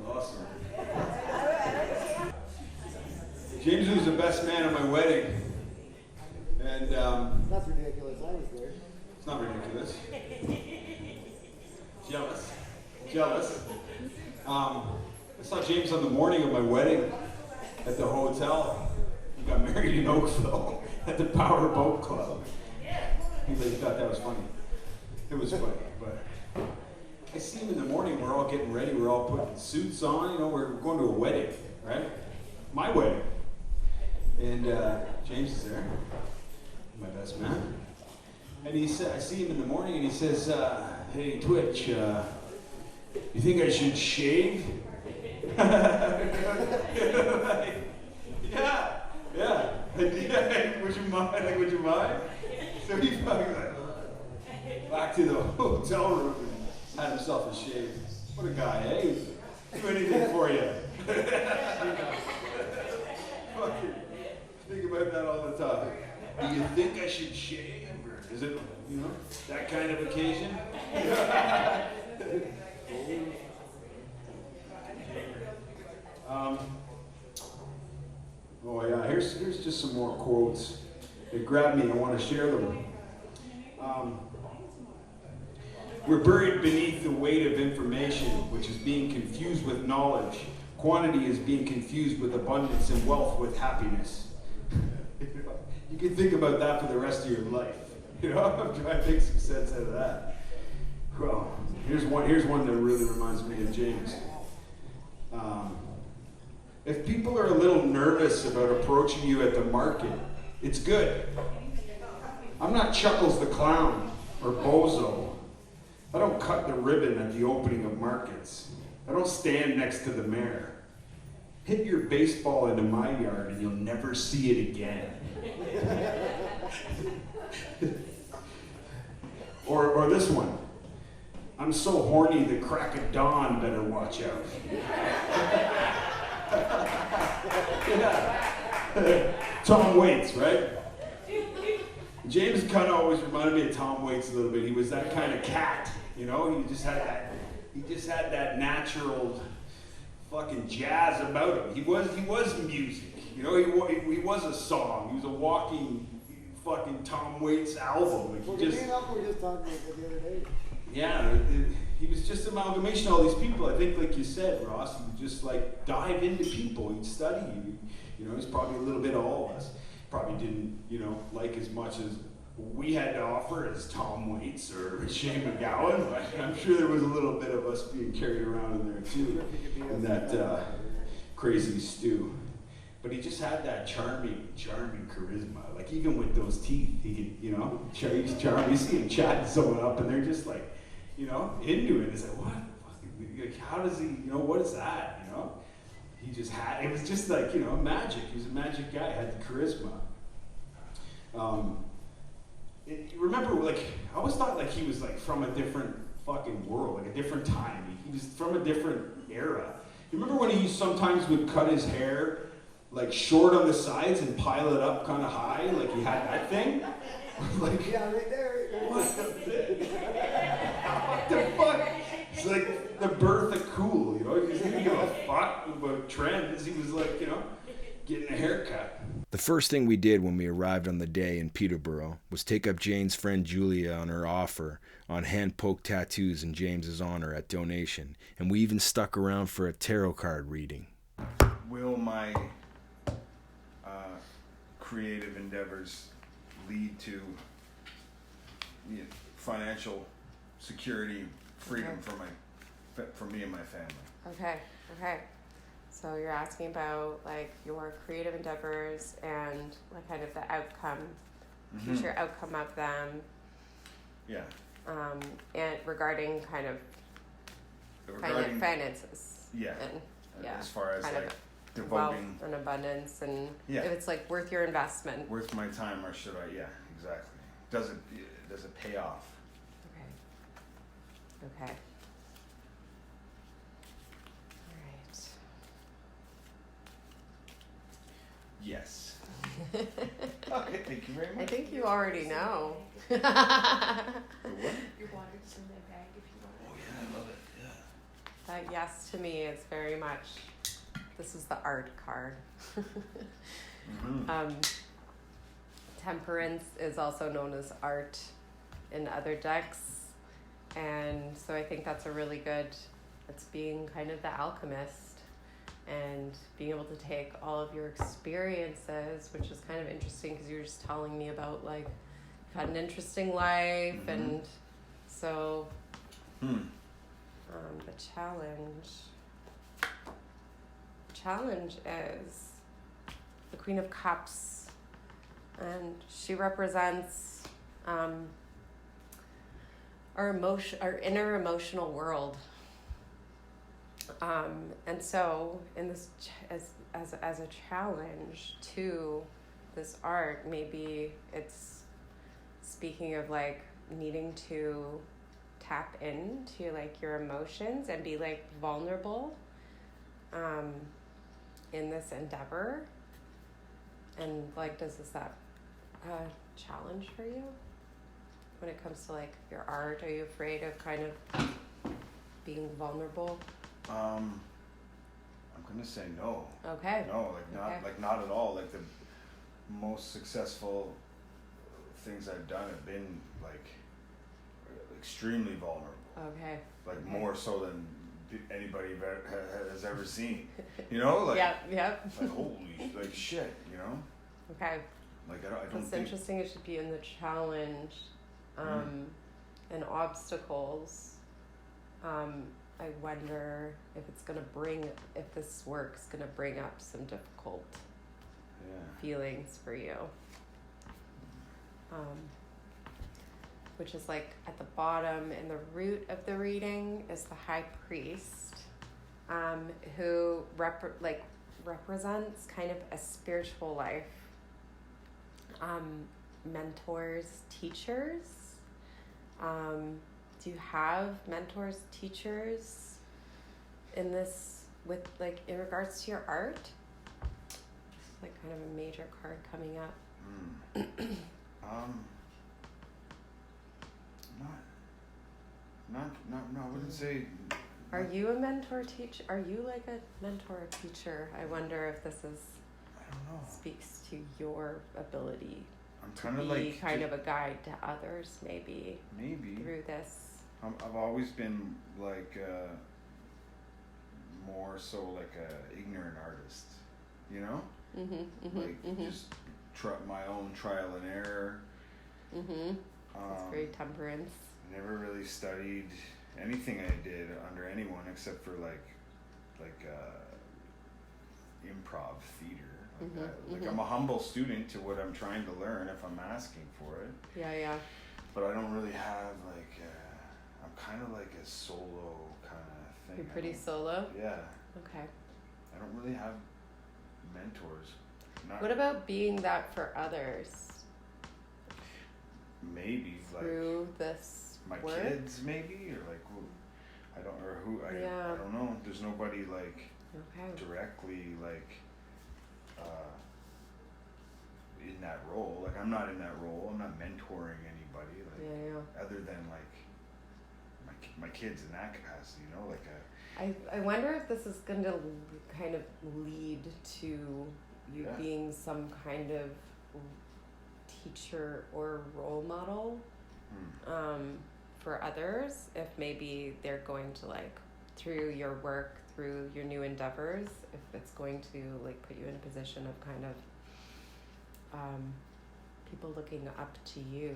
Awesome. James was the best man at my wedding. And That's ridiculous. I was there. it's not ridiculous. Jealous. Jealous. I saw James on the morning of my wedding at the hotel. He got married in Oakville at the Power Boat Club. He thought that was funny. It was funny, but I see him in the morning. We're all getting ready. We're all putting suits on. You know, we're going to a wedding, right? My wedding. And James is there, my best man. And he said, I see him in the morning, and he says, "Hey, Twitch, you think I should shave?" Yeah. Would you mind? Like, would you mind? So he fucking like back to the hotel room and had himself a shave. What a guy, eh? Do anything for you. Fucking think about that all the time. Do you think I should shave, or is it, you know, that kind of occasion? Oh yeah, here's just some more quotes. They grabbed me, I want to share them. We're buried beneath the weight of information, which is being confused with knowledge. Quantity is being confused with abundance, and wealth with happiness. You can think about that for the rest of your life. You know, I'm trying to make some sense out of that. Well, here's one that really reminds me of James. If people are a little nervous about approaching you at the market, it's good. I'm not Chuckles the Clown or Bozo. I don't cut the ribbon at the opening of markets. I don't stand next to the mayor. Hit your baseball into my yard and you'll never see it again. or this one. I'm so horny the crack of dawn better watch out. Yeah. Tom Waits, right? James kind of always reminded me of Tom Waits a little bit. He was that kind of cat, you know. He just had that natural fucking jazz about him. He was music, you know. He was a song. He was a walking fucking Tom Waits album. Like Well, me and Uncle were just talking about that the other day. Yeah, he was just amalgamation of all these people. I think, like you said, Ross, he would just like dive into people. He'd study you. You know, he's probably a little bit of all of us. Probably didn't, you know, like as much as we had to offer as Tom Waits or Shane McGowan, but I'm sure there was a little bit of us being carried around in there too, in that crazy stew. But he just had that charming charisma. Like even with those teeth, he could, you know, he's charming. You see him chatting someone up, and they're just like, you know, into it. It's like, what? Like, how does he? You know, what is that? You know, he just had. It was just like, you know, magic. He was a magic guy. Had the charisma. Remember, like, I always thought like he was like from a different fucking world, like a different time. He was from a different era. You remember when he sometimes would cut his hair like short on the sides and pile it up kind of high, like he had that thing. Like, Yeah, right there. what the fuck? It's like the birth of cool, you know? He didn't give a fuck about trends. He was like, you know, getting a haircut. The first thing we did when we arrived on the day in Peterborough was take up Jane's friend Julia on her offer on hand-poke tattoos in James's honor at donation, and we even stuck around for a tarot card reading. Will my creative endeavors lead to financial security, freedom for me and my family? Okay. So you're asking about like your creative endeavors and like kind of the outcome, future outcome of them. Yeah. And regarding kind of finances. Yeah. And, yeah. As far as kind like of devoting wealth and abundance, and if it's like worth your investment. Worth my time, or should I? Yeah, exactly. Does it pay off? Okay. Alright. Yes. Okay, thank you very much. I think you already know. What? Your water's in the bag if you want it. Oh yeah, I love it. Yeah. That yes to me is very much, this is the art card. Temperance is also known as art in other decks. And so I think that's a really good, it's being kind of the alchemist and being able to take all of your experiences, which is kind of interesting because you were just telling me about like, you've had an interesting life. And so the challenge is the Queen of Cups, and she represents our inner emotional world. And so in this as a challenge to this art, maybe it's speaking of like needing to tap into like your emotions and be like vulnerable in this endeavor. And like, is that a challenge for you when it comes to like your art? Are you afraid of kind of being vulnerable? I'm gonna say no. Okay. No, not at all. Like the most successful things I've done have been like extremely vulnerable. Okay. Like more so than anybody has ever seen. You know, like yep. Like holy, like shit. You know. Okay. Like I don't. It's interesting. It should be in the challenge, and obstacles. I wonder if this work's gonna bring up some difficult feelings for you. Which is like at the bottom in the root of the reading is the High Priest, who represents kind of a spiritual life. Mentors, teachers. Do you have mentors, teachers in this with like in regards to your art? It's like kind of a major card coming up. No, I wouldn't say. Are you a mentor teacher? Are you like a mentor or teacher? I wonder if this is. I don't know. Speaks to your ability. I'm kind to of be like kind of a guide to others, maybe through this. I've always been like more so like a ignorant artist, you know, just my own trial and error. That's very temperance. Never really studied anything I did under anyone except for like improv theater. I'm a humble student to what I'm trying to learn if I'm asking for it. Yeah. But I don't really have like. I'm kind of like a solo kind of thing. You're pretty solo? Yeah. Okay. I don't really have mentors. What about being that for others? Maybe through like this my work? kids, maybe, or like I don't know. There's nobody like directly like in that role. Like, I'm not in that role. I'm not mentoring anybody. Like, Yeah. other than like my kids in that capacity, you know, like I wonder if this is going to kind of lead to you being some kind of teacher or role model for others, if maybe they're going to, like, through your work, through your new endeavors, if it's going to, like, put you in a position of kind of people looking up to you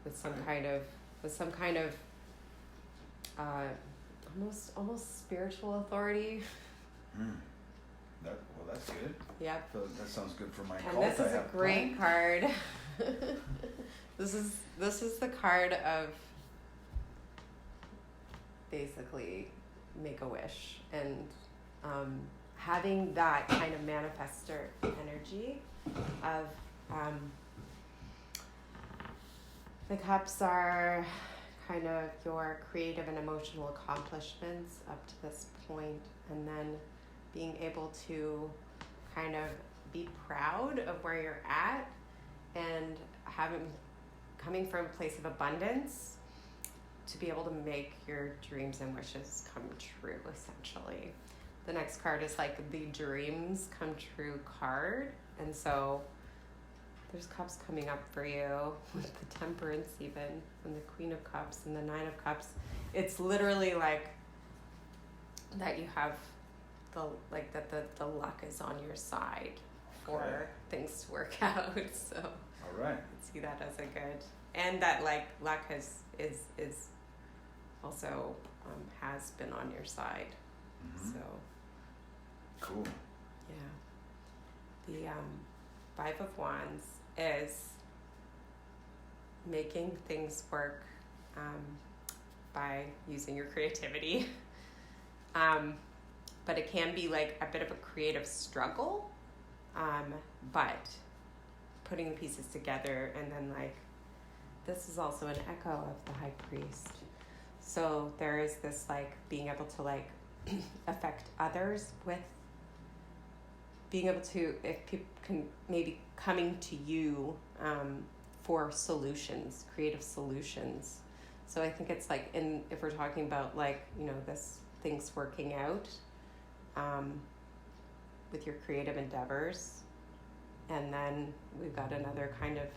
with some kind of almost spiritual authority. That's good. Yep. That sounds good for my and cult. this is a great card. This is the card of basically make a wish and having that kind of manifestor energy of the cups are kind of your creative and emotional accomplishments up to this point, and then being able to kind of be proud of where you're at and coming from a place of abundance to be able to make your dreams and wishes come true, essentially. The next card is like the dreams come true card, and so there's cups coming up for you with the temperance even, and the Queen of Cups and the Nine of Cups. It's literally like that you have the luck is on your side for things to work out. So all right, see that as a good, and that like luck is also has been on your side. So cool. Yeah. The Five of Wands is making things work by using your creativity. But it can be like a bit of a creative struggle, but putting the pieces together, and then like this is also an echo of the High Priest. So there is this like being able to like affect others with being able to, if people can maybe coming to you for solutions, creative solutions. So I think it's like if we're talking about like, you know, this things working out with your creative endeavors, and then we've got another kind of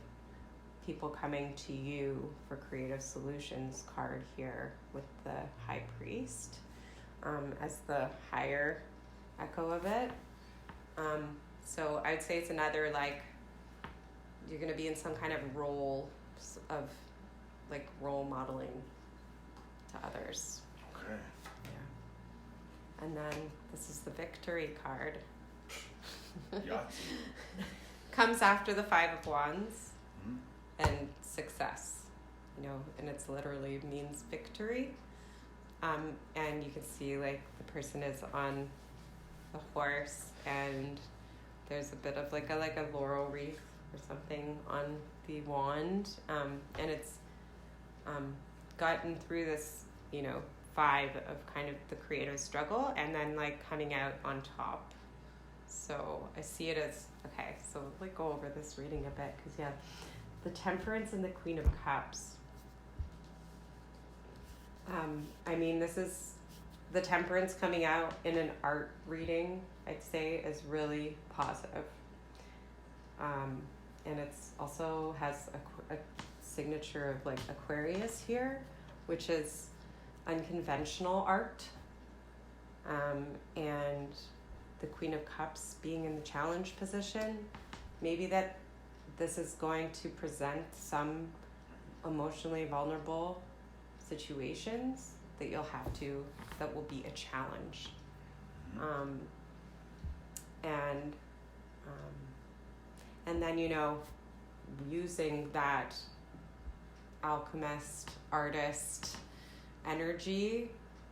people coming to you for creative solutions card here with the High Priest as the higher echo of it. So I'd say it's another like you're going to be in some kind of role of like role modeling to others. Okay. Yeah. And then this is the Victory card. Comes after the Five of Wands and success, you know, and it's literally means victory. And you can see like the person is on the horse, and there's a bit of like a laurel wreath or something on the wand, and it's gotten through this, you know, 5 of kind of the creative struggle, and then like coming out on top. So I see it as okay. So like go over this reading a bit, because the Temperance and the Queen of Cups. I mean, this is the Temperance coming out in an art reading, I'd say, is really positive. And it's also has a signature of like Aquarius here, which is unconventional art. And the Queen of Cups being in the challenge position, maybe that this is going to present some emotionally vulnerable situations that that will be a challenge. And then, you know, using that alchemist, artist energy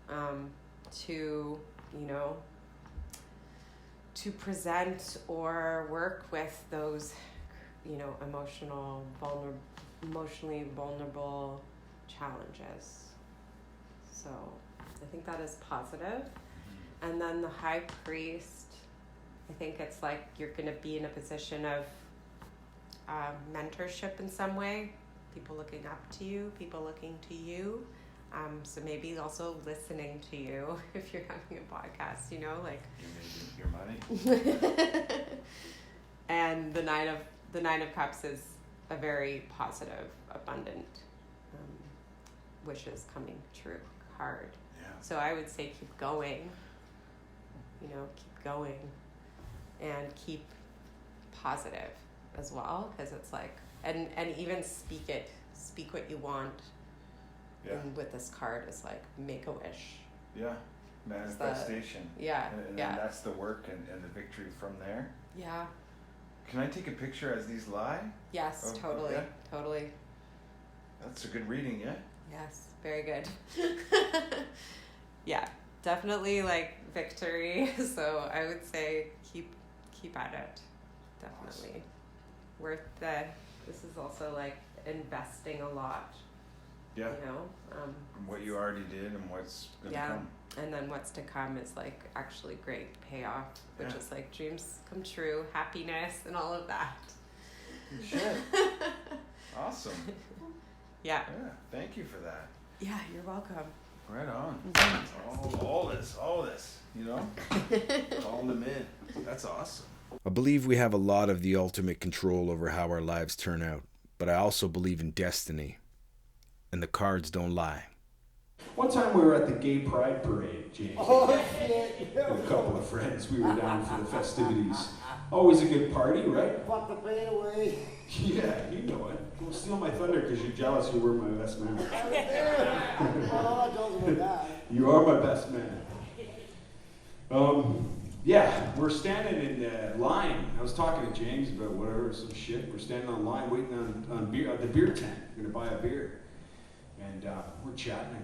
to, you know, to present or work with those, you know, emotionally vulnerable challenges. So I think that is positive. And then the High Priest I think it's like you're going to be in a position of mentorship in some way, people looking up to you, people looking to you. So maybe also listening to you if you're having a podcast, you know, like You're making your money. And the Nine of Cups is a very positive, abundant, wishes coming true card. Yeah. So I would say keep going, keep going, and keep positive as well, because it's like, and even speak what you want. Yeah. And with this card, it's like make a wish. Yeah. Manifestation. And then that's the work and the victory from there. Yeah. Can I take a picture as these lie? Yes, totally. Yeah? Totally. That's a good reading, yeah? Yes, very good. Yeah, definitely like victory. So I would say keep at it. Definitely. Awesome. This is also like investing a lot. Yeah. And what you already did and what's going to come. And then what's to come is like actually great payoff, which is like dreams come true, happiness, and all of that. Shit. Awesome. Yeah. Thank you for that. Yeah, you're welcome. Right on. All this, calling them in. That's awesome. I believe we have a lot of the ultimate control over how our lives turn out, but I also believe in destiny. And the cards don't lie. One time we were at the Gay Pride Parade, James. With a couple of friends. We were down for the festivities. Always a good party, right? Fuck the pain away. Yeah, you know it. Don't steal my thunder because you're jealous you were my best man. You are my best man. We're standing in the line. I was talking to James about whatever, some shit. We're standing on line waiting on beer at the beer tent. We're going to buy a beer. And we're chatting,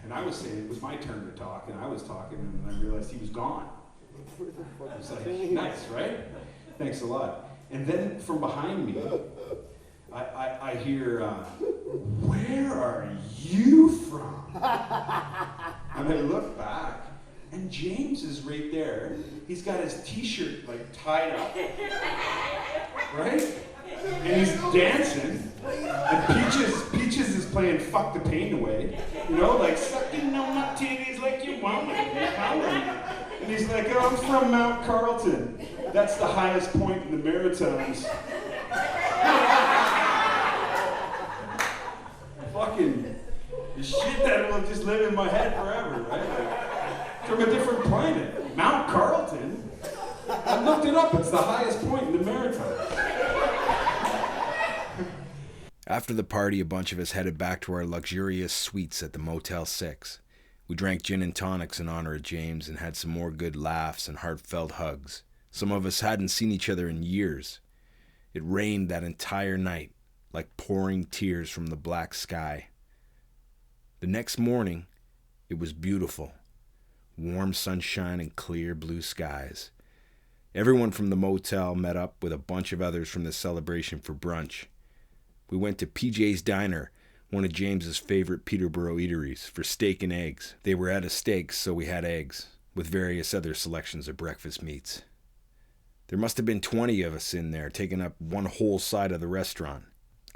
and I was saying it was my turn to talk, and I was talking, and I realized he was gone. I was like, nice, right? Thanks a lot. And then from behind me, I hear, where are you from? And I look back, and James is right there. He's got his t-shirt like tied up, right? And he's dancing. And Peaches is playing Fuck the Pain Away. Like sucking on my titties like you want me. And he's like, oh, I'm from Mount Carlton. That's the highest point in the Maritimes. Fucking the shit that will just live in my head forever, right? Like, from a different planet. Mount Carlton? I looked it up. It's the highest point in the Maritimes. After the party, a bunch of us headed back to our luxurious suites at the Motel 6. We drank gin and tonics in honor of James and had some more good laughs and heartfelt hugs. Some of us hadn't seen each other in years. It rained that entire night, like pouring tears from the black sky. The next morning, it was beautiful. Warm sunshine and clear blue skies. Everyone from the motel met up with a bunch of others from the celebration for brunch. We went to PJ's Diner, one of James's favorite Peterborough eateries, for steak and eggs. They were out of steaks, so we had eggs, with various other selections of breakfast meats. There must have been 20 of us in there, taking up one whole side of the restaurant.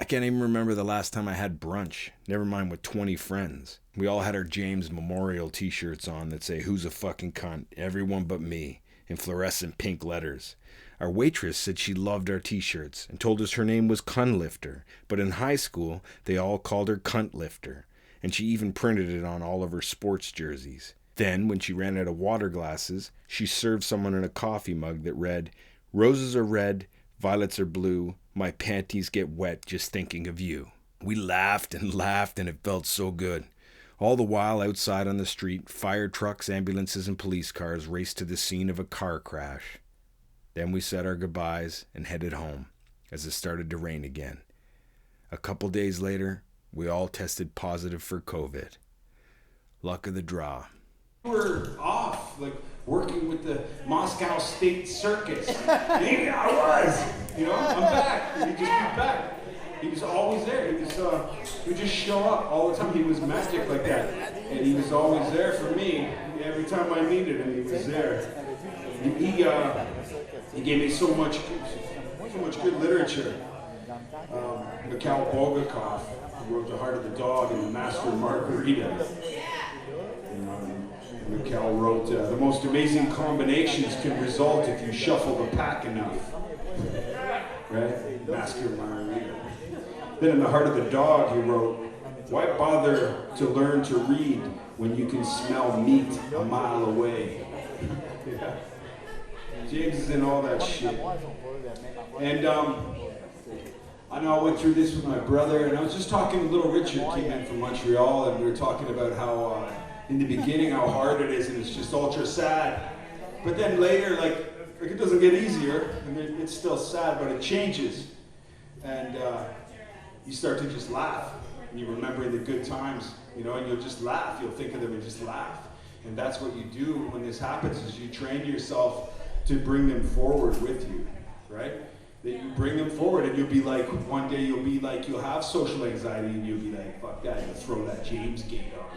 I can't even remember the last time I had brunch, never mind with 20 friends. We all had our James Memorial t-shirts on that say, "Who's a fucking cunt? Everyone but me," in fluorescent pink letters. Our waitress said she loved our t-shirts and told us her name was Cunlifter, but in high school they all called her Cuntlifter, and she even printed it on all of her sports jerseys. Then, when she ran out of water glasses, she served someone in a coffee mug that read, "Roses are red, violets are blue, my panties get wet just thinking of you." We laughed and laughed, and it felt so good. All the while, outside on the street, fire trucks, ambulances, and police cars raced to the scene of a car crash. Then we said our goodbyes and headed home as it started to rain again. A couple days later, we all tested positive for COVID. Luck of the draw. We were off, like working with the Moscow State Circus. Maybe I was, I'm back. He'd just be back. He was always there. He would just show up all the time. He was magic like that. And he was always there for me. Every time I needed him, he was there. And he gave me so much good literature. Mikhail Bulgakov, who wrote The Heart of the Dog and The Master of Margarita. Mikhail wrote, the most amazing combinations can result if you shuffle the pack enough. Right? Master of Margarita. Then in The Heart of the Dog, he wrote, why bother to learn to read when you can smell meat a mile away? Yeah. James is in all that shit. And I know I went through this with my brother, and I was just talking, little Richard came in from Montreal, and we were talking about how in the beginning how hard it is, and it's just ultra sad. But then later, like it doesn't get easier, and it's still sad, but it changes. And you start to just laugh, and you remember the good times, you know, and you'll just laugh. You'll think of them and just laugh. And that's what you do when this happens, is you train yourself to bring them forward with you, right? That you bring them forward, and you'll be like, one day you'll be like, you'll have social anxiety, and you'll be like, fuck that, you'll throw that James gate on.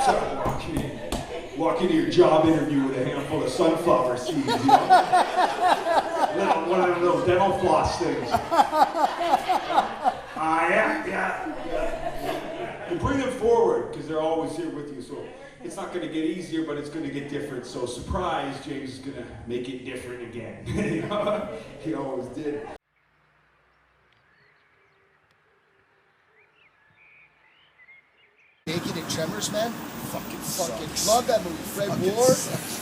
Start walk into your job interview with a handful of sunflower seeds, you know? One of those dental floss things. Yeah. And bring them forward, because they're always here with you. So it's not going to get easier, but it's going to get different. So surprise, James is going to make it different again. You know? He always did. Naked and Tremors, man. Fucking love that movie. Fred Ward,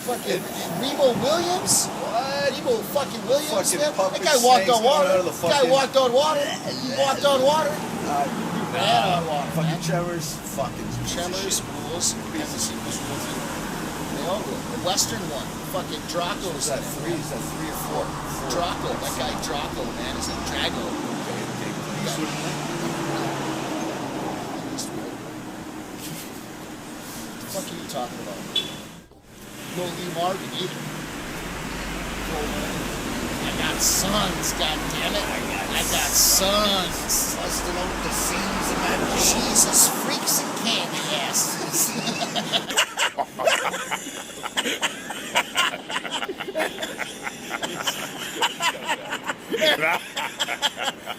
fucking Remo Williams. What? Remo fucking Williams, man. That guy walked on water. Guy walked on water. He walked on water. Ran on water. Fucking Tremors. Fucking Tremors rules. And the sequels rules. They all do. The Western one. Fucking Draco. Is that 3? Is that 3 or 4? Draco. That guy Draco, man, is a Drago. What are you talking about? No Lee Marvin either. I got sons, goddammit. I got sons. Busting out the seams of my Jesus freaks and candy asses.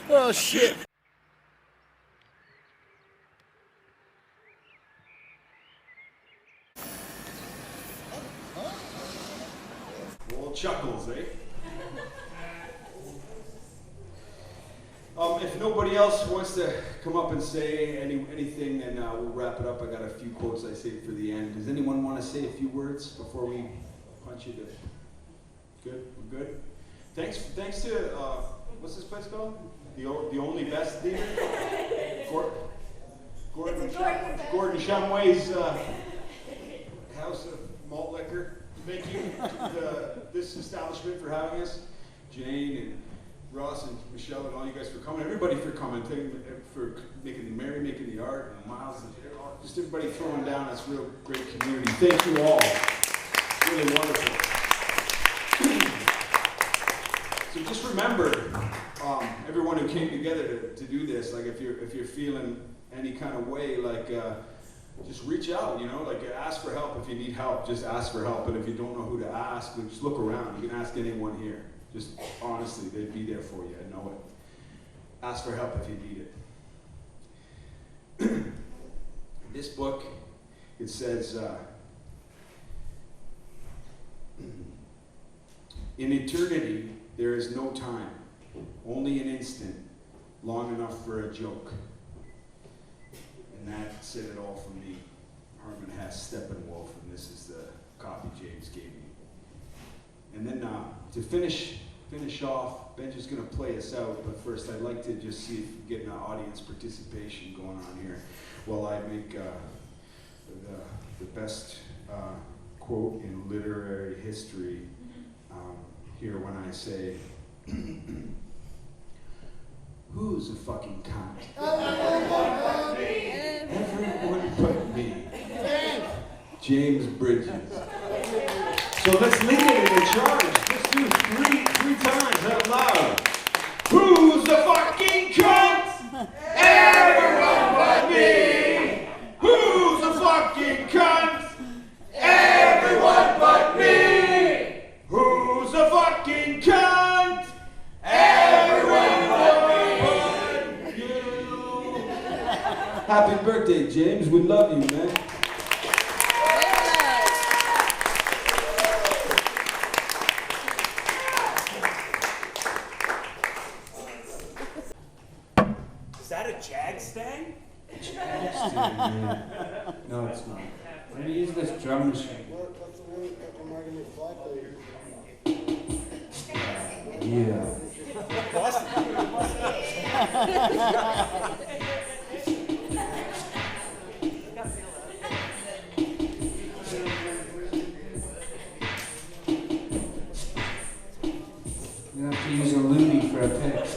Oh shit. Chuckles, eh? If nobody else wants to come up and say anything, then we'll wrap it up. I got a few quotes I saved for the end. Does anyone want to say a few words before we punch you to? Good? We're good? Thanks to, what's this place called? The Only Best Theater? Gordon Shumway's House of Malt Liquor. Thank you to this establishment for having us. Jane and Ross and Michelle and all you guys for coming. Everybody for coming, for making the art, and Miles, and just everybody throwing down this real great community. Thank you all. Really wonderful. So just remember, everyone who came together to do this, like if you're feeling any kind of way, like just reach out, you know, like ask for help if you need help. Just ask for help, and if you don't know who to ask, just look around. You can ask anyone here. Just honestly, they'd be there for you. I know it. Ask for help if you need it. This book, it says, in eternity, there is no time, only an instant, long enough for a joke. And that said it all for me. Harmon Hess, Steppenwolf, and this is the copy James gave me. And then to finish off, Benji's going to play us out, but first I'd like to just see if we get an audience participation going on here while I make the best quote in literary history here when I say, who's a fucking cunt? Everyone but me. James Brydges. So let's lead it in the charge. Let's do three times out loud. Who's the fucking cunt? Everyone but me. Who's the fucking cunt? Everyone but me. Happy birthday, James. We love you, man. Is that a Jag stand? No, it's not. Let me use this drum machine. What's the word? Am I going to fly play? Yeah. You have to use a loony for a pick.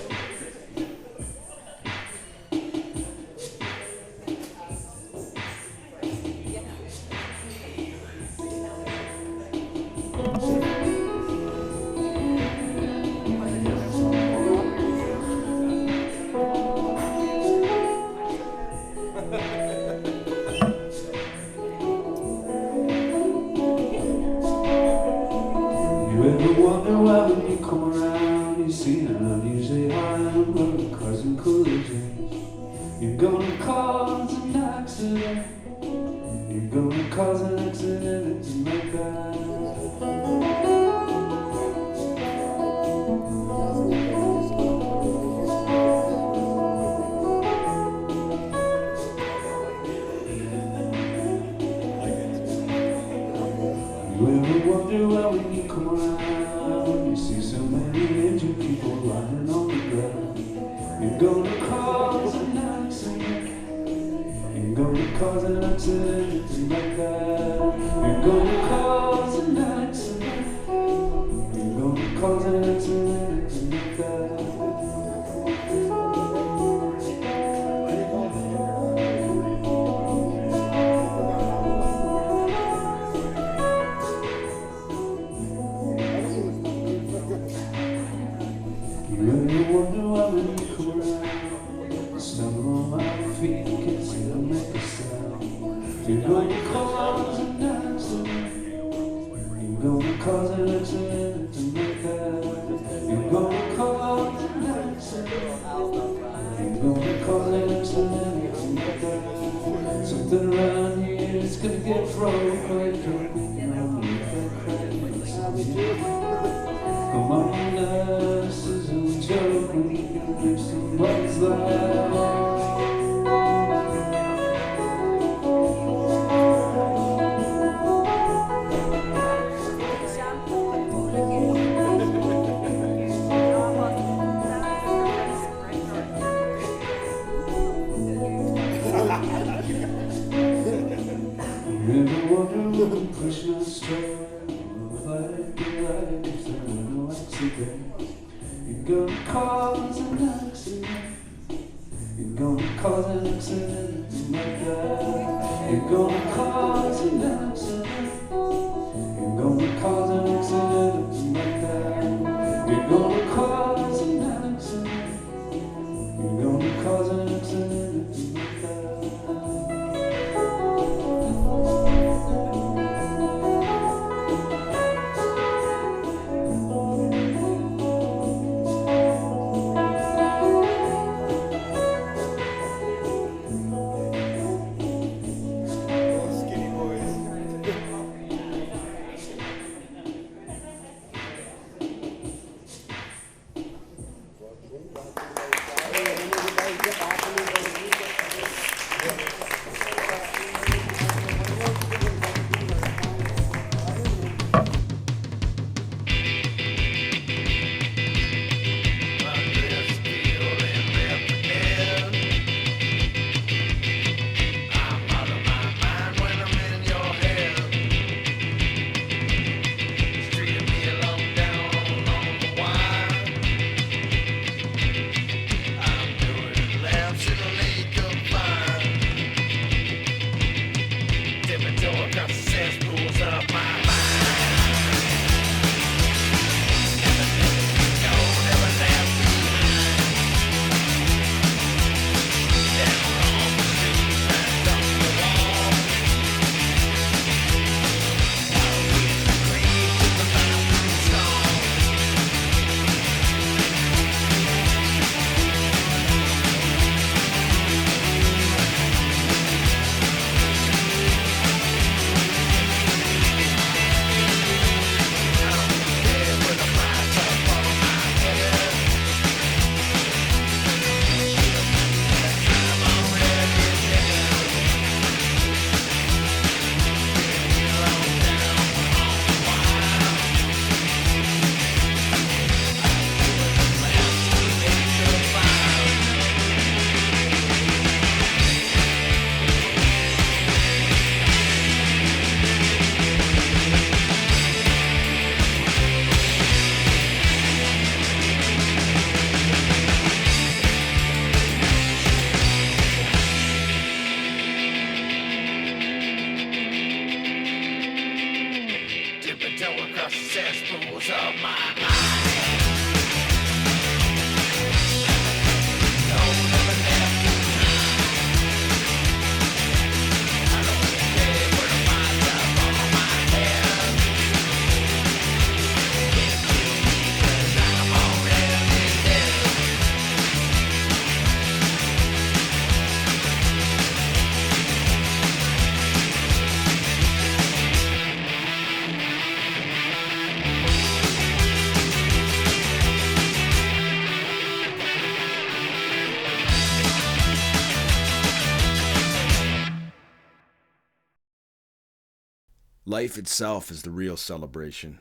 Life itself is the real celebration.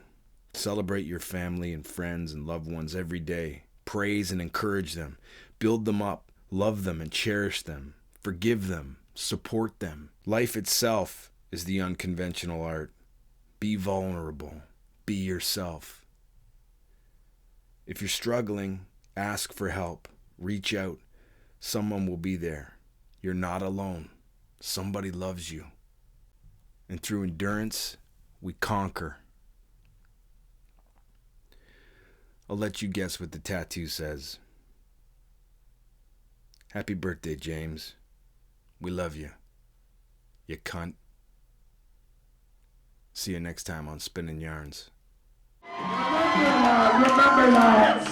Celebrate your family and friends and loved ones every day. Praise and encourage them. Build them up. Love them and cherish them. Forgive them. Support them. Life itself is the unconventional art. Be vulnerable. Be yourself. If you're struggling, ask for help. Reach out. Someone will be there. You're not alone. Somebody loves you. And through endurance, we conquer. I'll let you guess what the tattoo says. Happy birthday, James. We love you. You cunt. See you next time on Spinnin' Yarns. Remember that.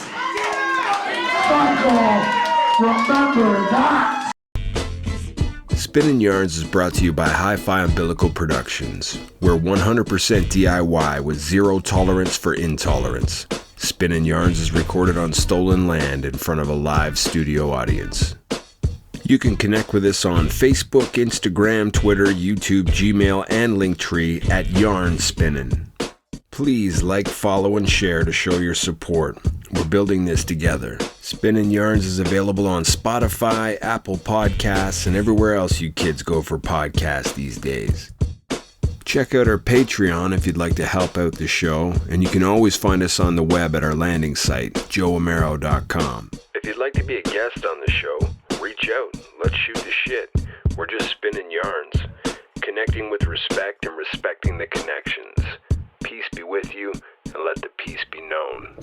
Remember that. Spinnin' Yarns is brought to you by Hi-Fi Umbilical Productions. We're 100% DIY with zero tolerance for intolerance. Spinnin' Yarns is recorded on stolen land in front of a live studio audience. You can connect with us on Facebook, Instagram, Twitter, YouTube, Gmail, and Linktree at Yarn Spinnin'. Please like, follow, and share to show your support. We're building this together. Spinnin' Yarns is available on Spotify, Apple Podcasts, and everywhere else you kids go for podcasts these days. Check out our Patreon if you'd like to help out the show, and you can always find us on the web at our landing site, joeamero.com. If you'd like to be a guest on the show, reach out. Let's shoot the shit. We're just spinning yarns, connecting with respect and respecting the connections. Peace be with you, and let the peace be known.